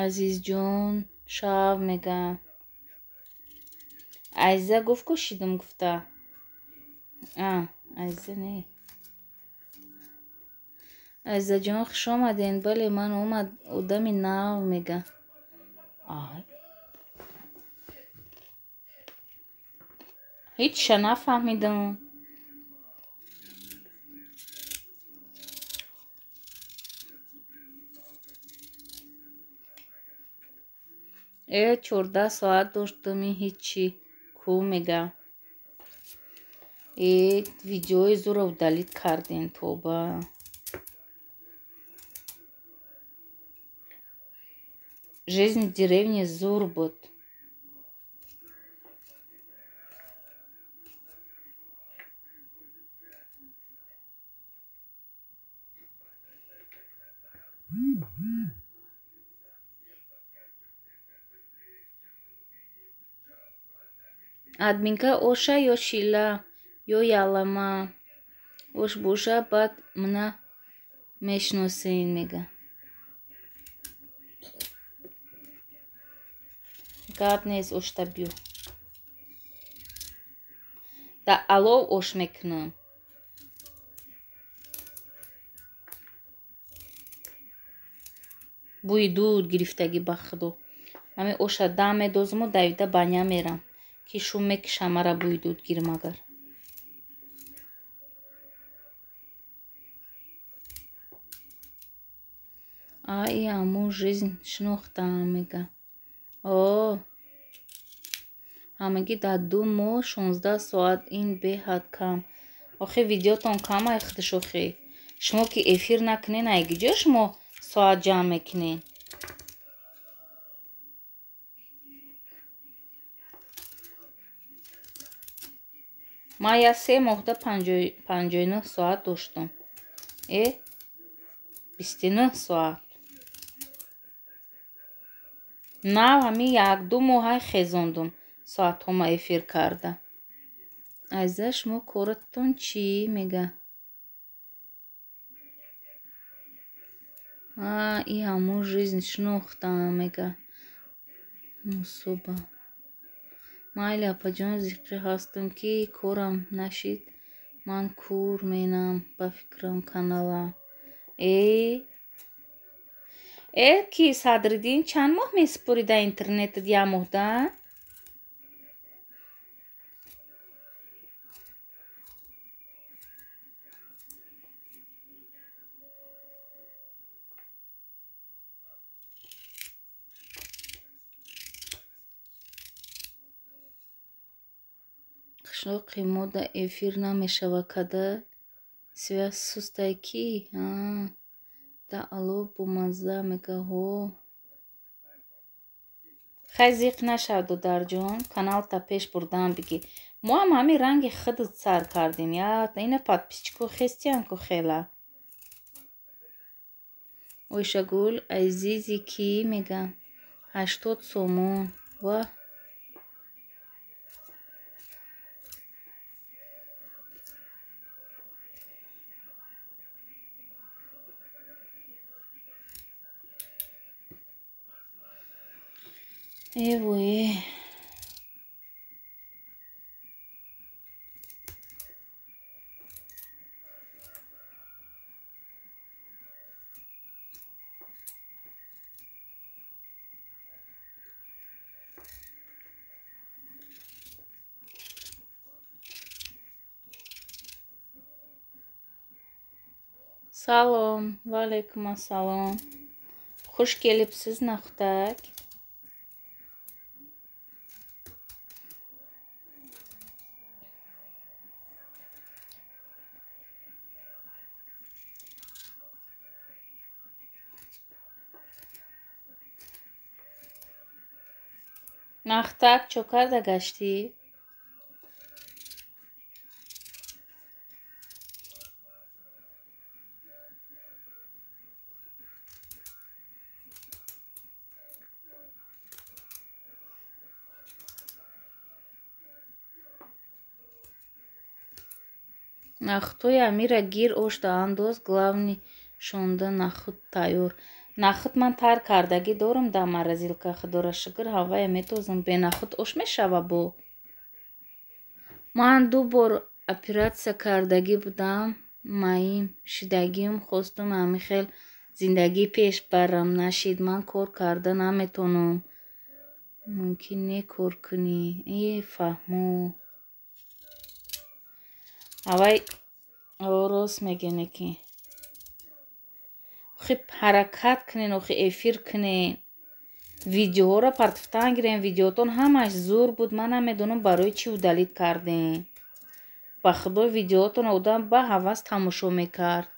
азизҷон шав мега айза гуфт кушидам гуфта айза не айзаҷон хуш омаден бале ман омад одами нав мега ҳечша нафаҳмидам э 14 соат доштум ин ҳичи кӯ мега видеои зуров далит кардем тоба жизнь в деревне зур буд админка оша ё шила ё ялама ош боша баъд мана мешиносен мега гап нест ошта биё да алов ош мекунам бӯи дуд гирифтагӣ ба худо ҳамин оша дам медозуму давида баня мерам ки шум мекушам мара бӯи дуд гирам агар и аммо жизнь шинохтам мега ҳамагӣ дар 2 моҳ 16 соат ин беҳад кам охи видеотон камай худшохӣ шумо ки эфир накунен айгиҷо шумо соат ҷамъ мекунен ман як 3 моҳда 59 соат доштам 29 соат нав ҳамин 1-2 моҳай хезондум соатҳома эфир карда айза шумо коротон чӣ мега и ҳамон жизнь шинохтам мега мусоба майли апаҷон зиққӣ ҳастам ки корам нашид ман кур менам ба фикрам канала ки Садриддин чанд моҳ месупурӣ дар интернетат 1 моҳда қишлоқи мо дар эфир намешавад када связь сустай ки да алов бомазза мега хай зиқ нашав дударҷон, каналта пеш бурдам бигӣ. Мо ҳам ҳамин ранги худут сар кардем. Я ина подписчику хестиянку хела. Ойшагул азизи ки мегам 80 сомон. Ва эвое. Салом, ва алайкум ассалом. Хуш келибсиз нахутак. Нахутак чо карда гаштӣ? Нахутои амира гир ош даандоз главни шонда нахут тайёр. Нахут ман тайр кардагӣ дорам дар морозилка. Худора шукр ҳавая метозам. Бе нахут ош мешава бо? Ман 2 бор оператсия кардагӣ будам. Маим шидагим хостум ҳамин хел зиндагӣ пеш барам. Нашид. Ман кор карда наметонам. Мумкин не кор кунӣ. Фаҳмо. авай рост мегӯне ки охи ҳаракат кунен, охи эфир кунен, видеоҳоро партофтан гирен. Видеотон ҳамаш зур буд. Ман намедонам барои чӣ удалит кардем. ба худо видеотон одам ба ҳавас тамошо мекард.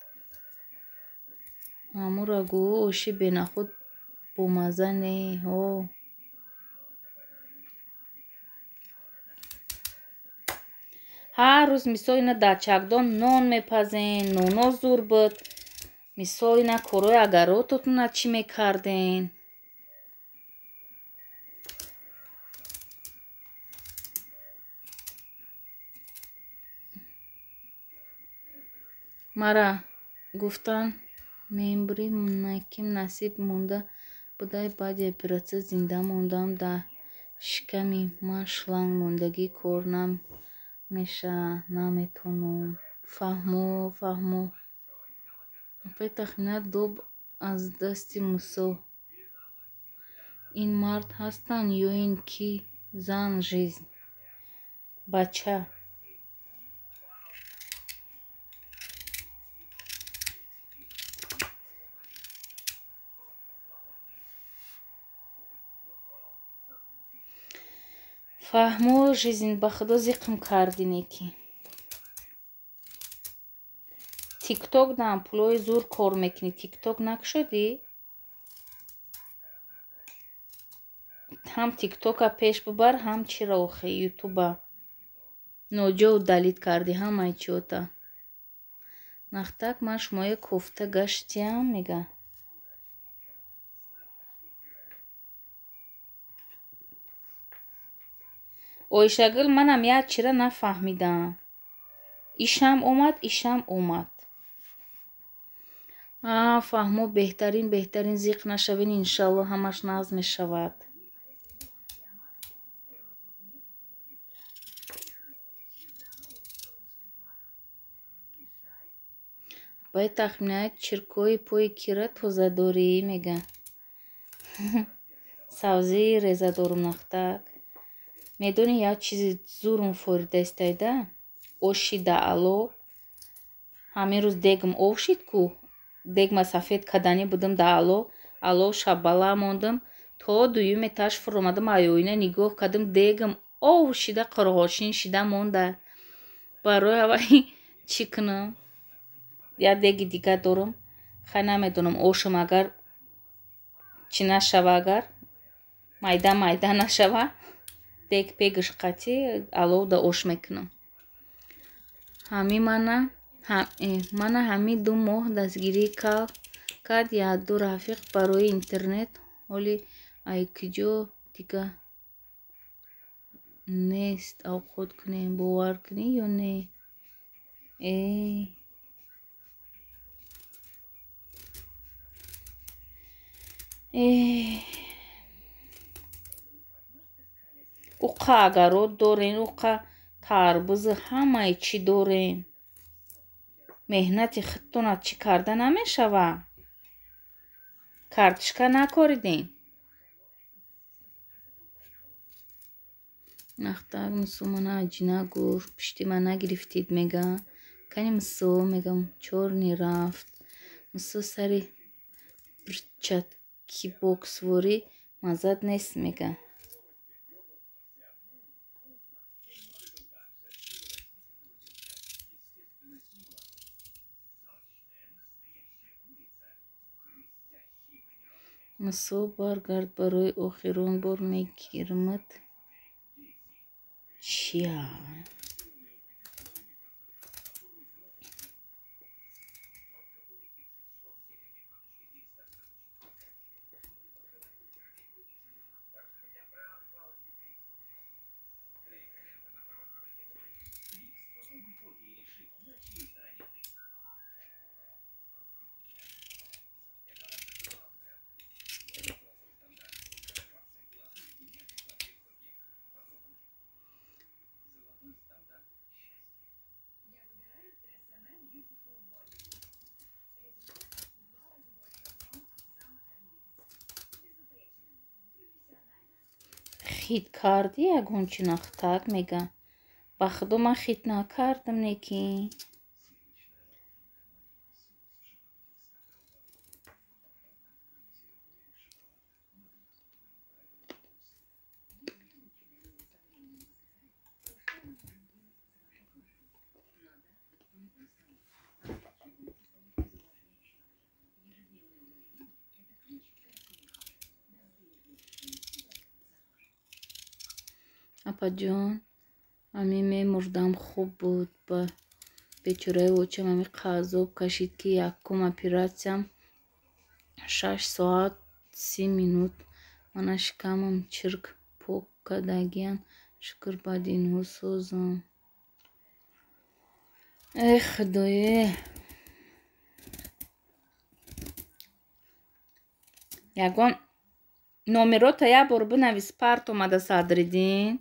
ҳамура гӯ оши бенахут бомаза не. ҳар рӯз мисол ина дар чакдон нон мепазен. Ноно зур буд. Мисол ина корои агарототуна чӣ мекарден. мара гуфтан мембри наким насиб монда будай баъди оператсия зинда мондам. Дар шиками ман шланг мондагӣ кор намеша. Наметонам. Фаҳмо. Апай тахминат доб аз дасти Мусо. Ин мард ҳастанд ё ин ки зан жизнь? Бача. фаҳмо жизнь. Ба худо зиқм кардине ки тикток да ампулои зур кор мекунӣ. тикток накушодӣ? ҳам тиктока пеш бибар, ҳам чиро охи ютуба. ноҷо удалит кардӣ ҳамаи чиёта. Нахтак ман шумои кофта гаштиям мега. Ойшагул манам як чира нафаҳмидам. Ишам омад. Фаҳмо беҳтарин зиқ нашавин. Иншалло ҳамаш назм мешавад. баи тахминат чиркои пои кира тоза дорӣ мега. савзии реза дорум нахтак. медонӣ як чизи зурум форида истайда? Оши даъало. ҳамин рӯз дегм ов шид ку. Дегма сафед каданӣ будам даъало. Алло шаббала мондам. То дуюм этаж фуромадам. Аёина нигоҳ кардам. Дегм ов шида қурғошин шида монда. барои авай чӣ кунам? як деги дига дорам. хай намедонам ошам агар чӣ нашава агар майда майда нашава, дек пегаш қати аловда ош мекунам. ҳами мана ҳами 2 моҳ дастгирӣ кард як ду рафиқ барои интернет. ҳоли айкиҷо дига нест авқот кунем. бовар кунӣ ё не? уқа агарот дорен, уқа тарбузи ҳамаи чӣ дорен. меҳнати худтонат чӣ карда намешава? картишка накоридем? нахтаг мусо мана аҷина гуфт, пишти мана гирифтид мега. Кани мусо мегам чорни рафт. мусо сари перчатки боксворӣ маззат нест мега. мусо баргард барои охирон бор мегирмад. чия хит кардӣ ягон чӣ? нахтаг мега. ба худо ман хит накардам неки. апаҷон ҳами мемурдам хуб буд. ба бечораи вочам ҳами қазоб кашид ки якум оператсиям 6 соат 30 минут. мана шикамам чирк пок кардагиам. шукр ба динҳо созам. худоё. ягон номерота як бор бинавис. парт омада садридин.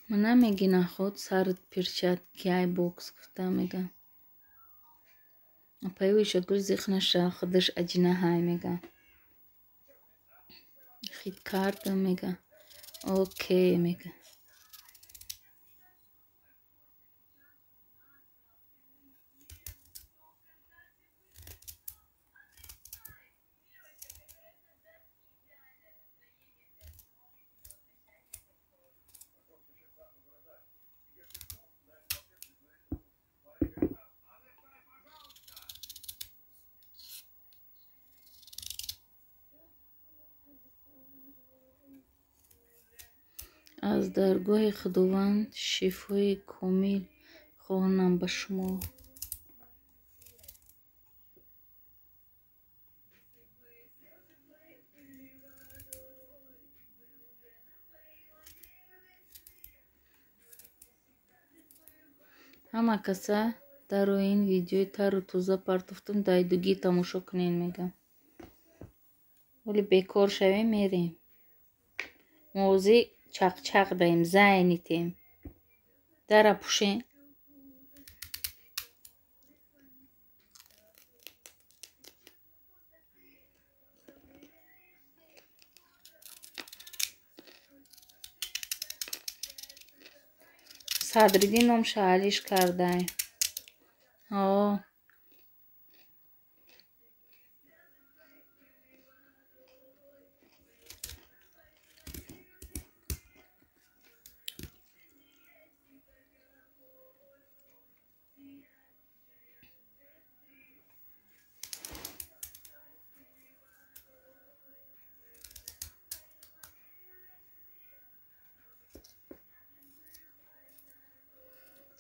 мана меги наход сард перчатки ай бокс гуфта мега. апаи ишагӯ зихнаша худаш аҷина ҳай мега. хит кардам мега. окей мега. аз даргоҳи худованд шифои комил хоҳонам ба шумо. ҳама каса даро ин видеои тару тоза партофтум дайдугӣ тамошо кунед мегам. вале бекор шавем мерем. мовозӣ чақчақ даем зайнитем. дара пушем. садриддин ном шаҳалиш кардаем.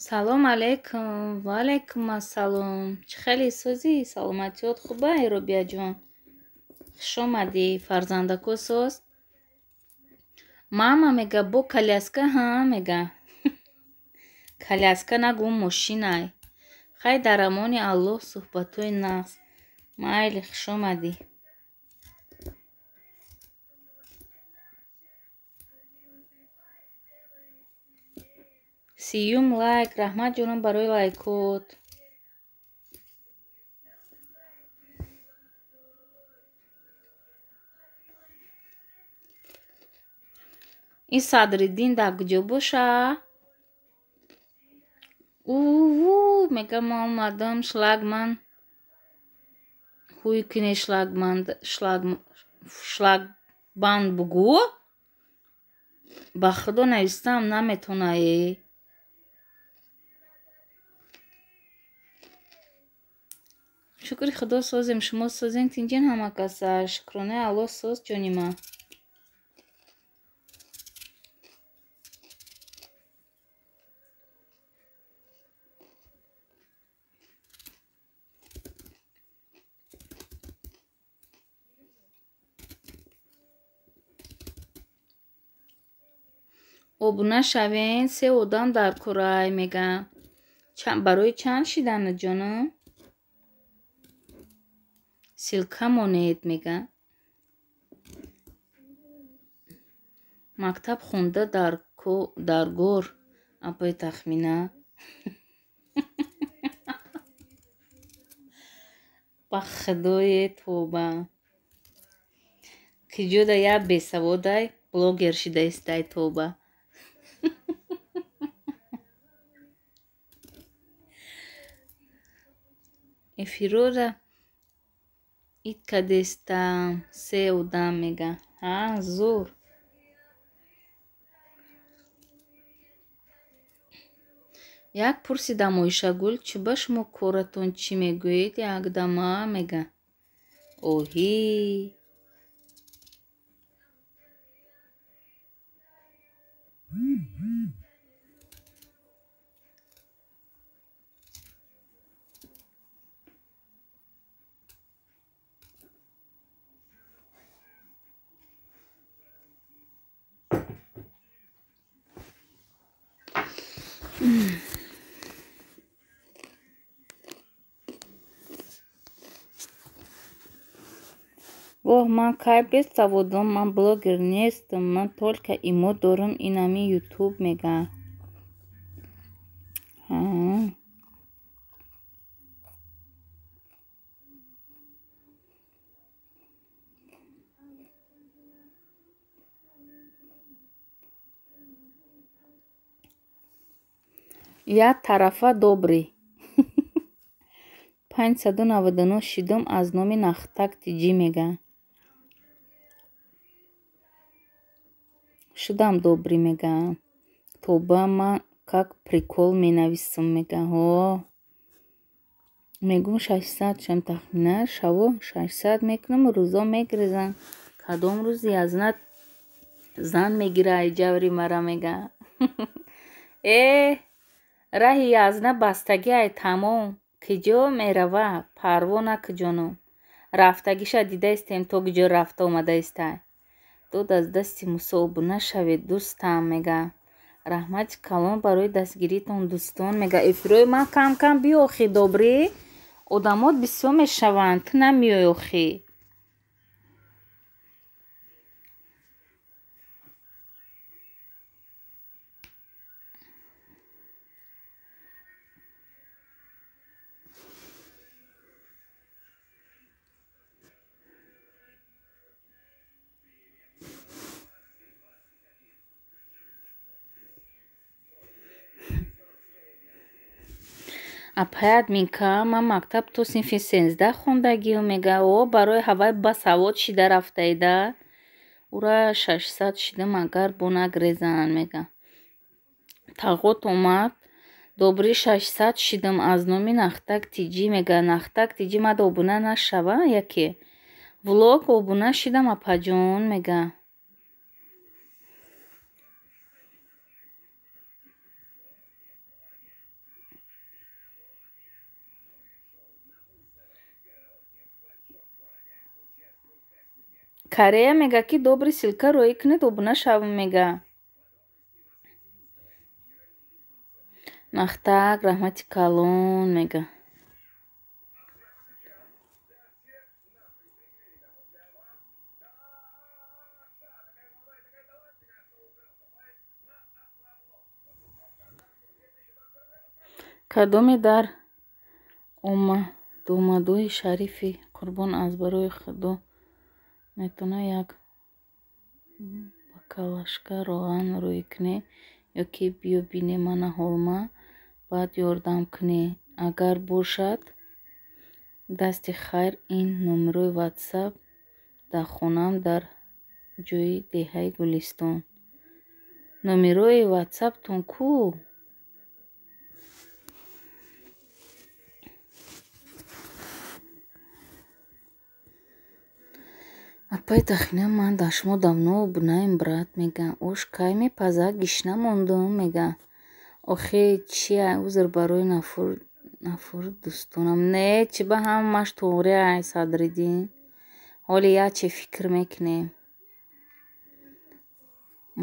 салом алейкум. Ва алейкум ассалом. Чӣ хелӣ сӯзӣ? Саломатиёт хуба Робияҷон? Хуш омадӣ. Фарзандаку сӯз? Мама мега бо коляска мега. Коляска нагу мошинай. Хай дар амони Аллоҳ суҳбатҳои нағз. Майли хуш омадӣ. Сиюм лайк. Раҳмат ҷонам барои лайкот. ин Садриддин дар куҷо боша? Мега ман омадам шлагман. Хуй кине шлагбанд бугу? Ба худо навистам наметонаи. Шукри худо созем, шумо созен тинҷин ҳама каса. Шукронаи Аллоҳ соз ҷони ман. Обуна шавен. 3 одам дар курай мега. Барои чанд шидану ҷонам? Силка монед мега. Мактаб хонда дар гор. Апои тахмина. Ба худое тоба. Ки ҷуда я бесаводай блогер шидаистай тоба. Эфирора иткадестам 3 одам мега. Зур. Як пурсидам Оишагул, чӣ ба шумо коратон чӣ мегӯед? Якдама мега. Оҳӣ. Воҳ, ман кай бесаводам, ман блогер нестам. Ман толка имо дорам инами ютуб мега. Як тарафа добрӣ. 599 шидум аз номи Нахтак Тиҷӣ мега. Шудам добрӣ мега. Тоба ман как прикол менависам мега. Мегум 600 шам тахмина. Шаво 600 мекунам, рӯзо мегирезам. Кадом рӯзи азнат зан мегирай ҷаври мара мега. Раҳи язна бастагиай тамом. Киҷо мерава? Парво наку ҷонум. Рафтагиша дидаистем то киҷо рафта омадаистай. Дод аз дасти Мусо обуна шавед дӯстам мега. Раҳмати калон барои дастгиритон дӯстон мега. Эфирои ман кам кам биохӣ добрӣ. Одамот бисёр мешаванд. Ту намиёй охӣ. Апаят минка ман мактаб то синфи 13 хондагиам мега. Барои ҳавай ба савод шида рафтаида. Ура 600 шидам агар бо нагрезан мега. Тағот омад. Добрӣ 600 шидам аз номи Нахтак Тиҷӣ мега. Нахтак Тиҷӣ мада обуна нашава яке. Влог обуна шидам апаҷон мега. Корея мега ки добри силка рӯӣ кунед об нашавм мега. Нахтак раҳмати калон мега. Кадоме дар омадумадӯи шарифи Қурбон аз барои Худо метавонад як бакалашка роған рӯй кунӣ, ё ки биё бинӣ мана ҳолма, баъд ёрдам кунӣ. Агар бошад, дасти хайр, ин номерои WhatsApp дар хонаам дар ҷойи деҳаи Гулистон. Номерои WhatsAppтон ку? Апай дахина ман дар шумо давно бунаем брат мега. Ош кай мепаза гишна мондум мега. Охе чия узр барои нафури дӯстонам. Не чи ба ҳамаш тоғри ай Садриддин. Ҳоли яче фикр мекунем.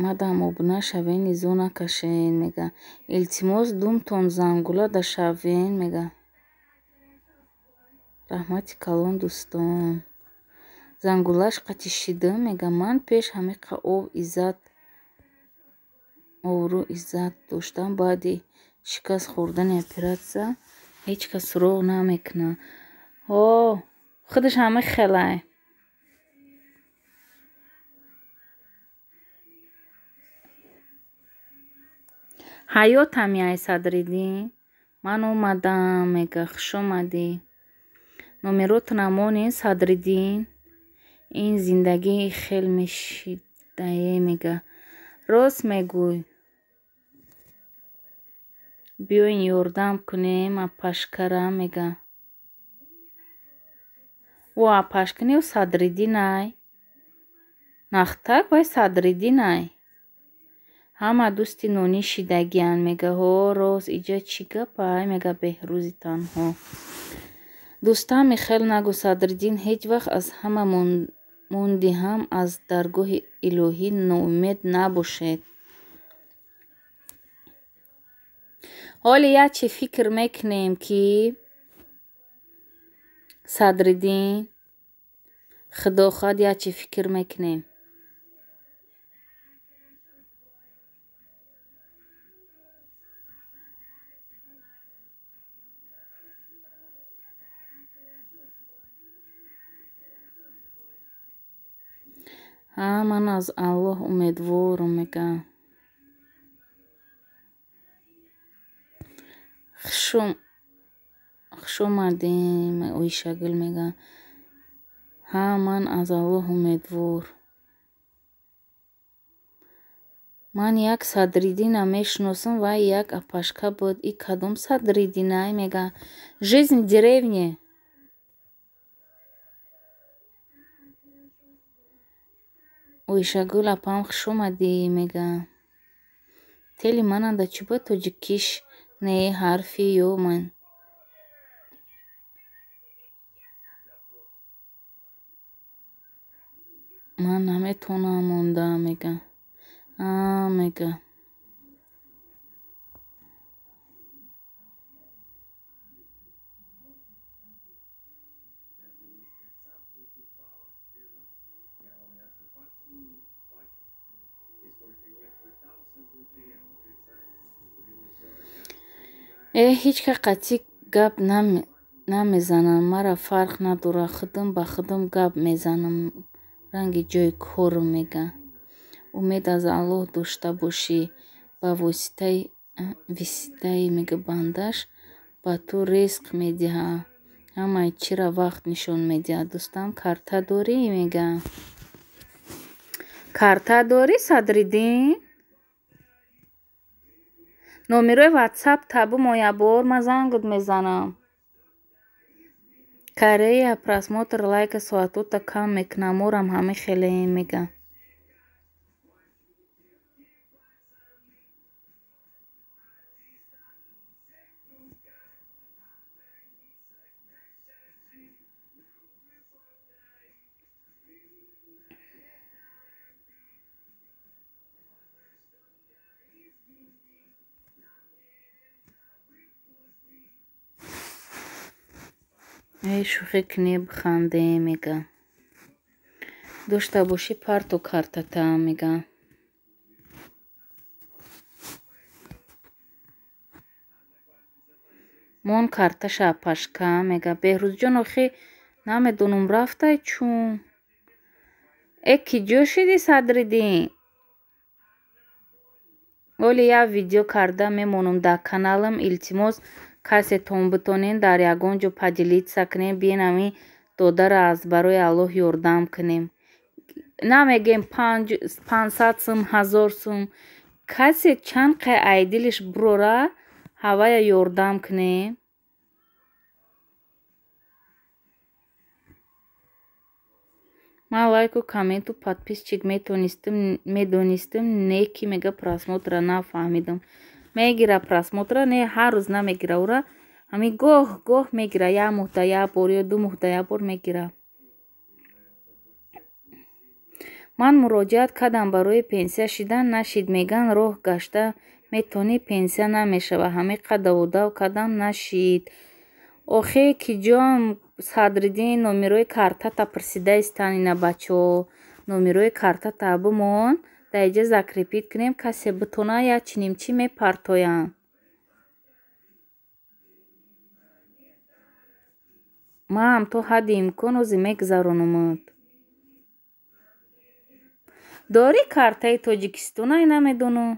Мадам обуна шавен низо накашен мега. Илтимос думтон зангулада шавен мега. Раҳмати калон дӯстон. Зангулаш қатишида мега. Ман пеш ҳамиқа овру иззат доштам. Баъди шикаст хӯрдани оператсия ҳеҷ кас суроғ намекуна. Худаш ҳама хелай. ҳаётам яй Садриддин. Ман омадам мега. Хуш омадӣ. Номеротон амонин Садриддин. Ин зиндагии хел мешидае мега. Рост мегӯй. Биёин ёрдам кунем апашкара мега. Апашканӣ Садриддин ай. Нахтак вай Садриддин ай. Ҳама дӯсти нонишидагиян мега. Рост иҷа чӣ гапай мега Беҳрӯзи танҳо. Дӯстам михел нагӯ Садриддин. Ҳеҷ вақт аз ҳама монди ҳам аз даргоҳи илоҳӣ ноумед набошед. Ҳоли яче фикр мекунем ки Садриддин. Худо хоҳад яче фикр мекунем. Ман аз Аллоҳ умедворам мега. Хуш омадем Оишагул мега. Ман аз Аллоҳ умедвор. Ман як Садриддинам мешиносам. Вай як апашка буд. И кадом Садриддин ай мега. Жизнь в деревне. Оишагул апам хуш омадӣ мега. Тели мананда чӣ ба тоҷикиш не ҳарфи ё ман. Ман наметавонам монда мега. Мега. Ҳеҷ ка қатъӣ гап намезанам. Мара фарқ надорад. Худам ба худам гап мезанам. Ранги ҷои корм мега. Умед аз Аллоҳ дошта бошӣ. Ба воситаи мега бандаш ба ту ризқ медиҳад. Ҳамаи чиро вақт нишон медиҳад. Дӯстам карта дорӣ мега. Карта дорӣ Садриддин? Номерои WhatsApp табу моябор. Ман зангут мезанам. Корея просмотр лайка соатота кам мекунад. Морам ҳама хелаем мега. эй шӯхӣ кунӣ биханде мега. дошта бошӣ парту картата мега. мон карташа пашка мега. беҳрӯзҷон охи намедонам рафтай чун. ки ҷо шидӣ Садриддин? оли як видео карда мемонам дар каналам. илтимос каsetон битонен дар ягон ҷо поделиться кунем биен ҳамин додара аз барои Аллоҳ ёрдам кунем. намегем 500 сум 1000 сум. касе чанд қай айдилиш бирора ҳавая ёрдам кунем. ман лайку комменту подписчик медонистам неки мега просмотра нафаҳмидам. мегира просмотра не ҳар рӯз намегира ура ҳамин гоҳ мегира як муҳда як бор ё ду муҳда як бор мегира. ман муроҷиат кардам барои пенсия шидан нашид. меган роҳ гашта метавонӣ пенсия намешава. ҳамин қадр даводав кардам нашид. охе киҷоам Садриддин номерои картата пирсида истан ина бачаҳо. номерои картата бимон дар иҷа закрепит кунем касе битона як чинимчи мепартоянд. маам то ҳадди имкон ози мегузаронумад. дорӣ картаи Тоҷикистона намедонам.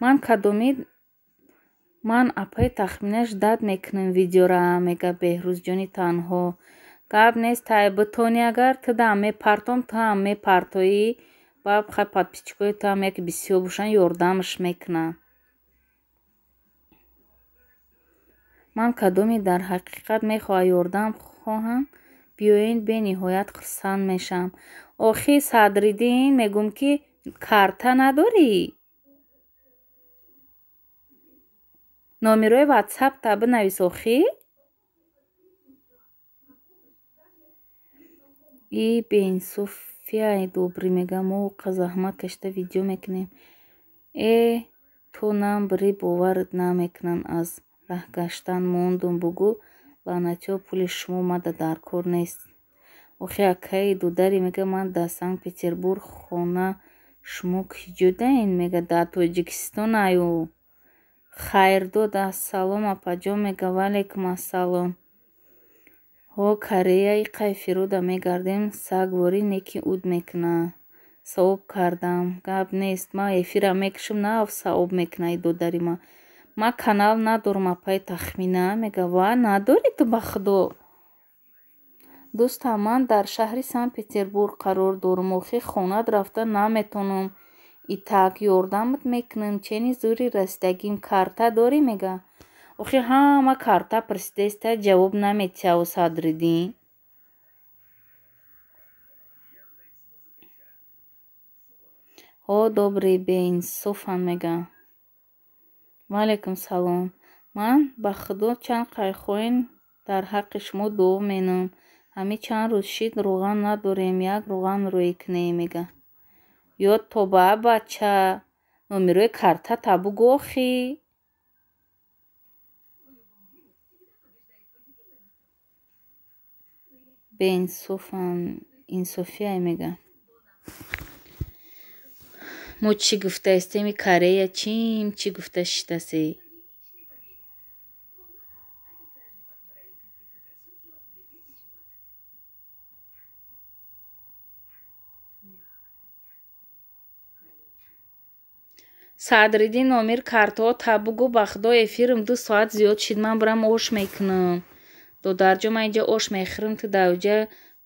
ман кадоми ман апаи тахминаш дад мекунам видеора мега беҳрӯзҷони танҳо. гап нест тай битонӣ агар тудам мепартом туам мепартоӣ ба хай подписчикои туам яке бисёр бошанд ёрдамаш мекунанд. ман кадоми дар ҳақиқат мехоҳад ёрдам хоҳанд биёянд бениҳоят хурсанд мешавам. охи Садриддин мегӯм ки карта надорӣ? номерои ватсапта бинавис охи. и беинсофияи добрӣ мега мо оқа заҳмат кашида видео мекунем. то нам бирӣ боварат намекунанд аз раҳ гаштан мондум. бугӯ лаънатиҳо пули шумо мада дар кор нест. охи акаи додари мега ман дар Санкт-Петербург хона шумо киҷодаен мега дар Тоҷикистонаю. хайрдод ассалом апаҷон мега ваалейкум ассалом. ҳо Кореяи қай фирода мегардем сагвори неки уд мекуна. савоб кардам. гап нест ман эфира мекушам на савоб мекуна и додари ман. ман канал надорам апаи тахмина мега ва надорӣ ту ба худо. дӯстам ман дар шаҳри Санкт-Петербург қарор дорам. охи хонат рафта наметавонам. итак ёрдамат мекунам. чени зури расидагим карта дорӣ мега. охи ҳама карта пирсидаиста ҷавоб наметиҳав Садриддин. ҳо добрӣ беинсофанд мега. ваалейкум салом. ман ба худо чанд қай хоҳем дар ҳаққи шумо дуо менам. ҳамин чанд рӯз шид рӯған надорем. як рӯған рӯӣ кунем мега. ёд тоба бача номерои картата бугӯ охи. беинсофанд инсофия мега. мо чӣ гуфтаистем Корея чим чӣ гуфта шидасе. Садриддин номер картаҳо табугу ба худо эфирм 2 соат зиёд шид. ман бирам ош мекунам. додарҷон ман инҷа ош мехӯрам ту дар оҷа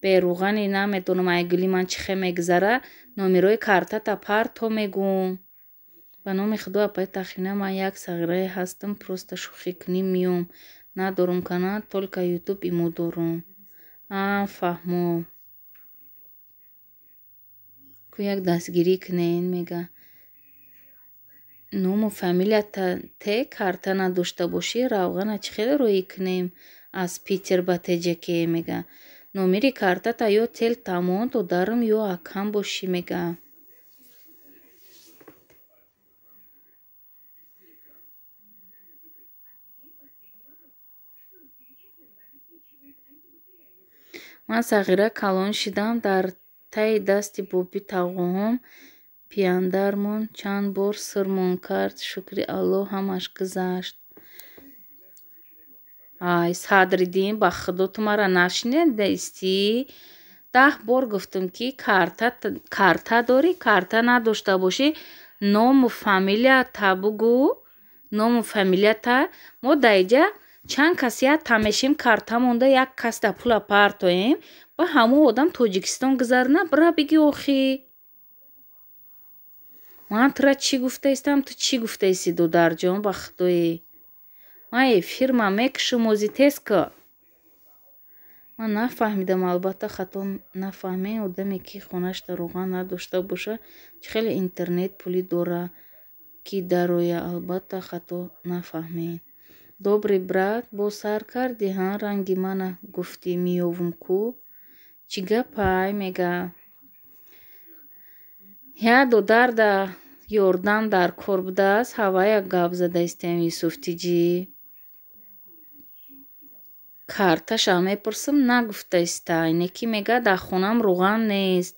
берӯғани намедонам айгули ман чӣ хел мегузара. номерои картата парто мегӯм. ба номи худо апаи тахмина ман як сағирае ҳастам. просто шӯхӣ кунӣ меём. надорум канал толика ютуб имо дорум. фаҳмо ку як дастгирӣ кунен мега. ному фамилията те карта надошта бошӣ равғана чӣ хел рӯӣ кунем аз Питер ба теҷаке мега. номери картата ё тел тамон додарам ё акам бошӣ мега. ман сағира калон шидам, дар таи дасти боби тағоҳом пияндар монд, чанд бор сирмон кард, шукри Аллоҳ ҳамаш гузашт. Ай Садриддин, ба худо ту маро нашнидастӣ? 10 бор гуфтам, ки карта дорӣ, карта надошта бошӣ, ному фамилията бугӯ, ному фамилията. Мо дар инҷа чанд касият тамешем, карта монда, як кас дар пула партоем, ба ҳамон одам Тоҷикистон гузарна, бира бигӣ охӣ. Ман тура чӣ гуфта истам, ту чӣ гуфта истӣ, додарҷон, ба худое. Ман фирма мекушам озитеска. Ман нафаҳмидам, албатта хато нафаҳмем, одаме ки хонашда роған надошта боша, чӣ хеле интернет пулӣ дора, ки дароя, албатта хато нафаҳмем. Добрый брат, бо сар карди, ҳа, ранги мана гуфтӣ меёвум ку? Чӣ гапай? Мега як додар да ёрдам дар кор будааст, ҳавая гап зада истем Юсуфтиҷӣ. Карташа мепурсам, нагуфта иста, ине ки мега дар хонам роған нест.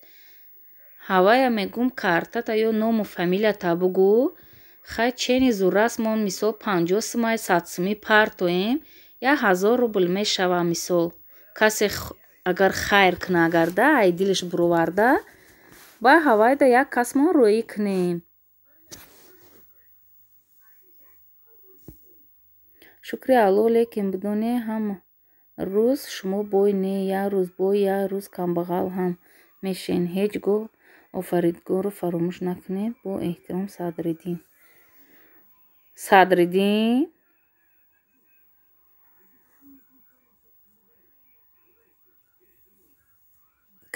Ҳавая мегум картата ё ному фамилията бугӯ. Хай чени зурраст, мо мисол 50 сумай 100 сумӣ партоем, 1000 рубл мешава мисол. Касе агар хайр кина гарда, ай дилаш буроварда, ба ҳавайда як кас мо рӯӣ кунем. Шукри Аллоҳ, лекин бидоне ҳама рӯз шумо бой не, як рӯз бой, як рӯз камбағал ҳам мешен. Ҳеҷ гоҳ офаридгорро фаромӯш накунед. Бо эҳтиром, Садриддин. Садриддин?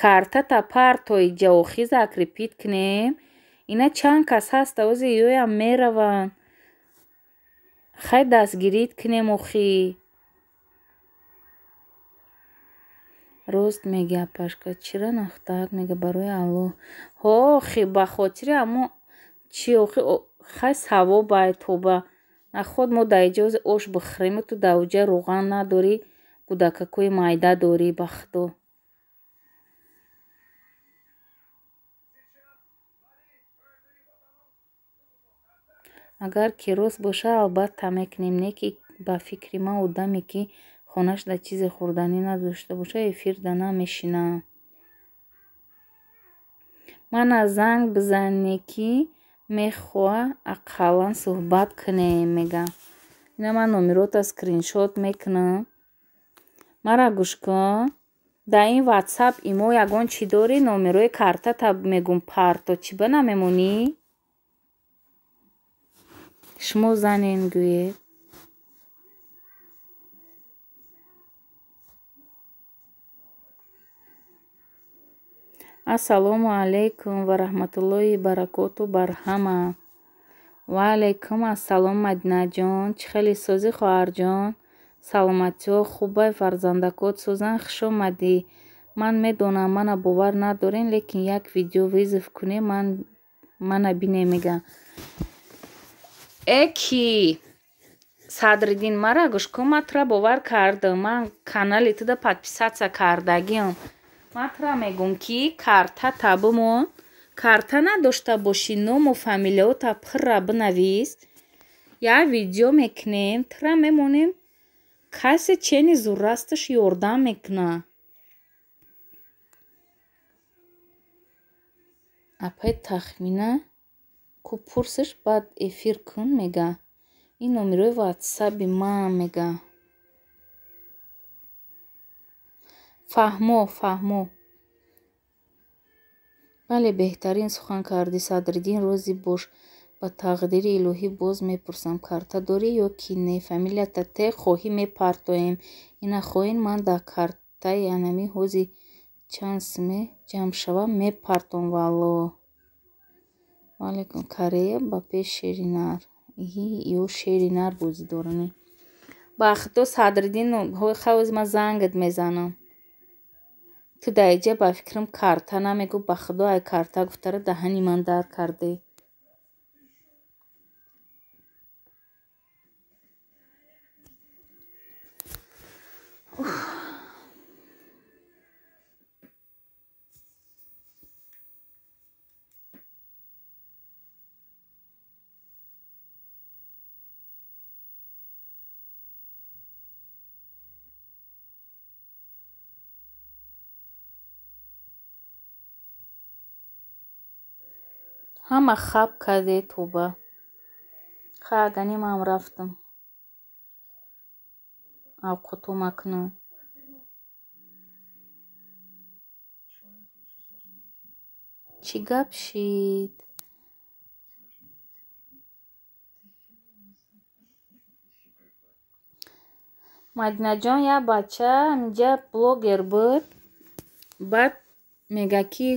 Картата партои ҷавохӣ закрепит кунем. Ина чанд кас ҳаста, ози ёям мераванд. Хай дастгирит кунем охӣ. Рост мега Пашка, чира нахтак мега, барои Аллоҳ. Ҳо охӣ, ба хотири амо чӣ охӣ, хай савобай тоба. Наход мо дар инҷа ози ош бихӯрем, ту дар уҷа роған надорӣ, кӯдакакҳои майда дорӣ, ба худо. Агар ки рост боша, албатта мекунем, не ки ба фикри ман одаме ки хонашда чизе хӯрданӣ надошта боша, эфирда намешинам. Мана занг бизанӣ, ки мехоҳа ақаллан суҳбат кунем, мега. Ина ман номерота скриншот мекунам. Мара гӯш кун. Дар ин ватсап имо ягон чӣ дорӣ? Номерои картата мегум парто, чӣ ба намемонӣ? Шумо занен гӯед. Ассалому алайкум ва раҳматуллоҳи баракоту бар ҳама. Ва алайкум ассалом Мадинаҷон. Чӣ хеле сӯзи хоҳарҷон? Саломатиҳо хубай, фарзандакот сӯзанд, хуш омадӣ. Ман медонам, мана бовар надорем, лекин як видео визиф кунем, мана бинем, мега. Эки Садриддин, мара гӯш кун, ман тура бовар кардам. Ман канали туда подписатсия кардагиам. Ман тура мегум, ки картата бимон, карта надошта бошӣ, ному фамилияота пурра бинавис. Як видео мекунем, тура мемонем, касе чени зуррасташ ёрдам мекуна. Апай тахмина ку пурсиш, баъд эфир кун, мега. Ин номерои ватсаби ман, мега. Фаҳмо. Бале, беҳтарин сухан кардӣ, Садриддин, розӣ бош. Ба тақдири илоҳӣ боз мепурсам, карта дорӣ ё ки не? Фамилията те хоҳӣ мепартоем. Ина хоҳем, ман дар картаи анами ҳози чанд суме ҷамъ шава мепартом, валлоҳ. Валайкум Корея ба пеш шери нар. Иҳи ё шери нар бозӣ дора, не? Ба худо, Садриддин, хай ози ман зангат мезанам. Ту дар инҷа ба фикрам карта намегӯ, ба худо, ай карта гуфтара даҳани ман дар карде. ҳама хаб карде туба. Хаганима ҳам рафтам. Авқуту макну. Чӣ гап шид? Мадинаҷон як бача инҷа блогер буд. Баъд мега ки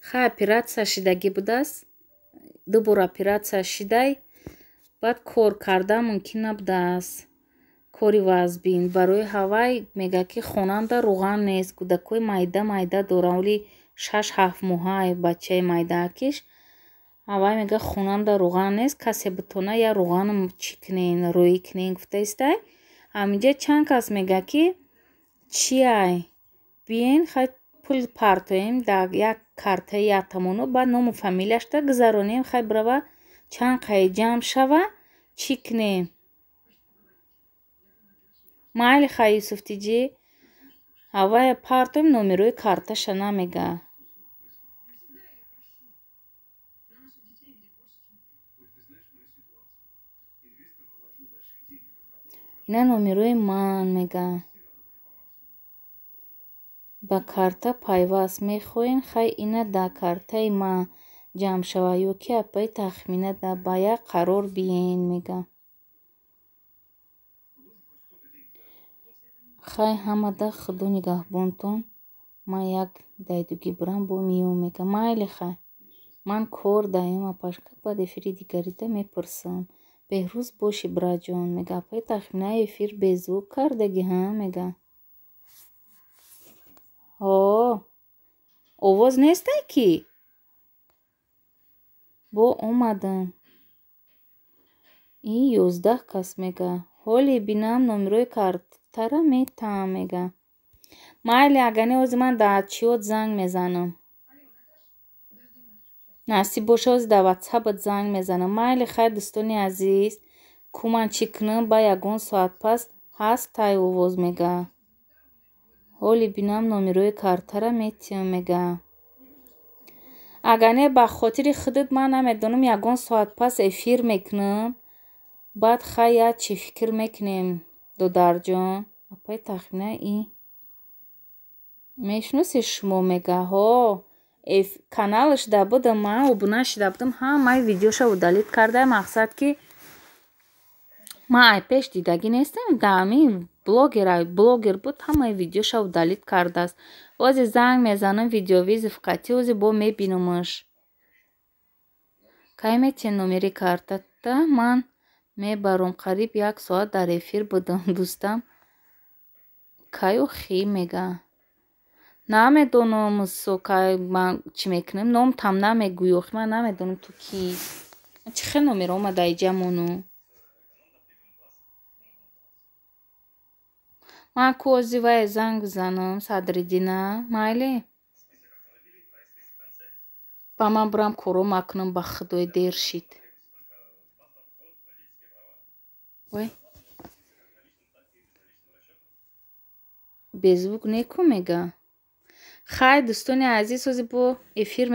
хай оператсия шидагӣ будааст. 2 бор оператсия шидай. Баъд кор кардан мумкин набудааст. Кори вазбин. Барои ҳавай мега ки хонанда руған нест. Кӯдакои майда дорад. Оли 6-7 моҳаи бачаи майдаакиш. Ҳавай мега хонанда руған нест. Касе битона я руғаным чӣ кунен, рӯӣ кунен гуфта истай. Ҳаминҷа чанд кас мега ки чиай биен хай пул партоем дар як картаи як тамоно баъд ному фамилияшда гузаронем хай бирава чанд қаи ҷамъ шава чӣ кунем. Майли хай Юсуфтиҷӣ ҳавай партоем номерои карташа намега. Ина номерои ман мега. Ба карта пайваст мехоҳем хай ина дар картаи ман ҷамъ шава ё ки апаи тахмина да ба як қарор биен мега. Хай ҳамада худо нигаҳбонтон. Ман як дайдугӣ бирам бо миём мега. Майли хай. Ман кор даем апашка баъд эфири дигарида мепурсам. Беҳрӯз бошӣ братҷон мега апаи тахминаи эфир безвук кардагӣ ҳа мега. Овоз нестай ки? Бо омадам. Ин 11 кас мега. Ҳоле бинам номерои картара метаам мега. Майли агар не ҳози ман дар чиёт занг мезанам. Насиб боша ҳози дар ватсапат занг мезанам. Майли хай дӯстони азиз. Ку ман чӣ кунам ба ягон соат пас ҳастай овоз мега. Ҳоле бинам номерои картара метиҳам мега. Агар не ба хотири худат ман намедонам ягон соат пас эфир мекунам. Баъд хай як чӣ фикр мекунем додарҷон. Апаи тахмина ин мешиноси шумо мега ҳо. Каналашда будам ман обуна шида будам ҳамаи видеоша удалит кардаям мақсад ки ман ай пеш дидагӣ нестам дар ҳамин блогер буд ҳамаи видеоша удалит кардааст. Ҳози занг мезанам видеовизи фиқати ҳози бо мебинамаш. Кай метиҳем номери картата ман мебарам. Қариб 1 соат дар эфир будам дӯстам. Кай охӣ мега. Намедонам кай ман чӣ мекунам. Номтам намегӯӣ. Охи ман намедонам ту кӣ. Чӣ хел номер омада иҷамону. Ман ку ози вай занг бизанам Садриддина. Майли. Ба ман бирам коро макунам ба худои дер шид. Вай. Беззвук неку мега. Хай дӯстони азиз ҳози бо эфир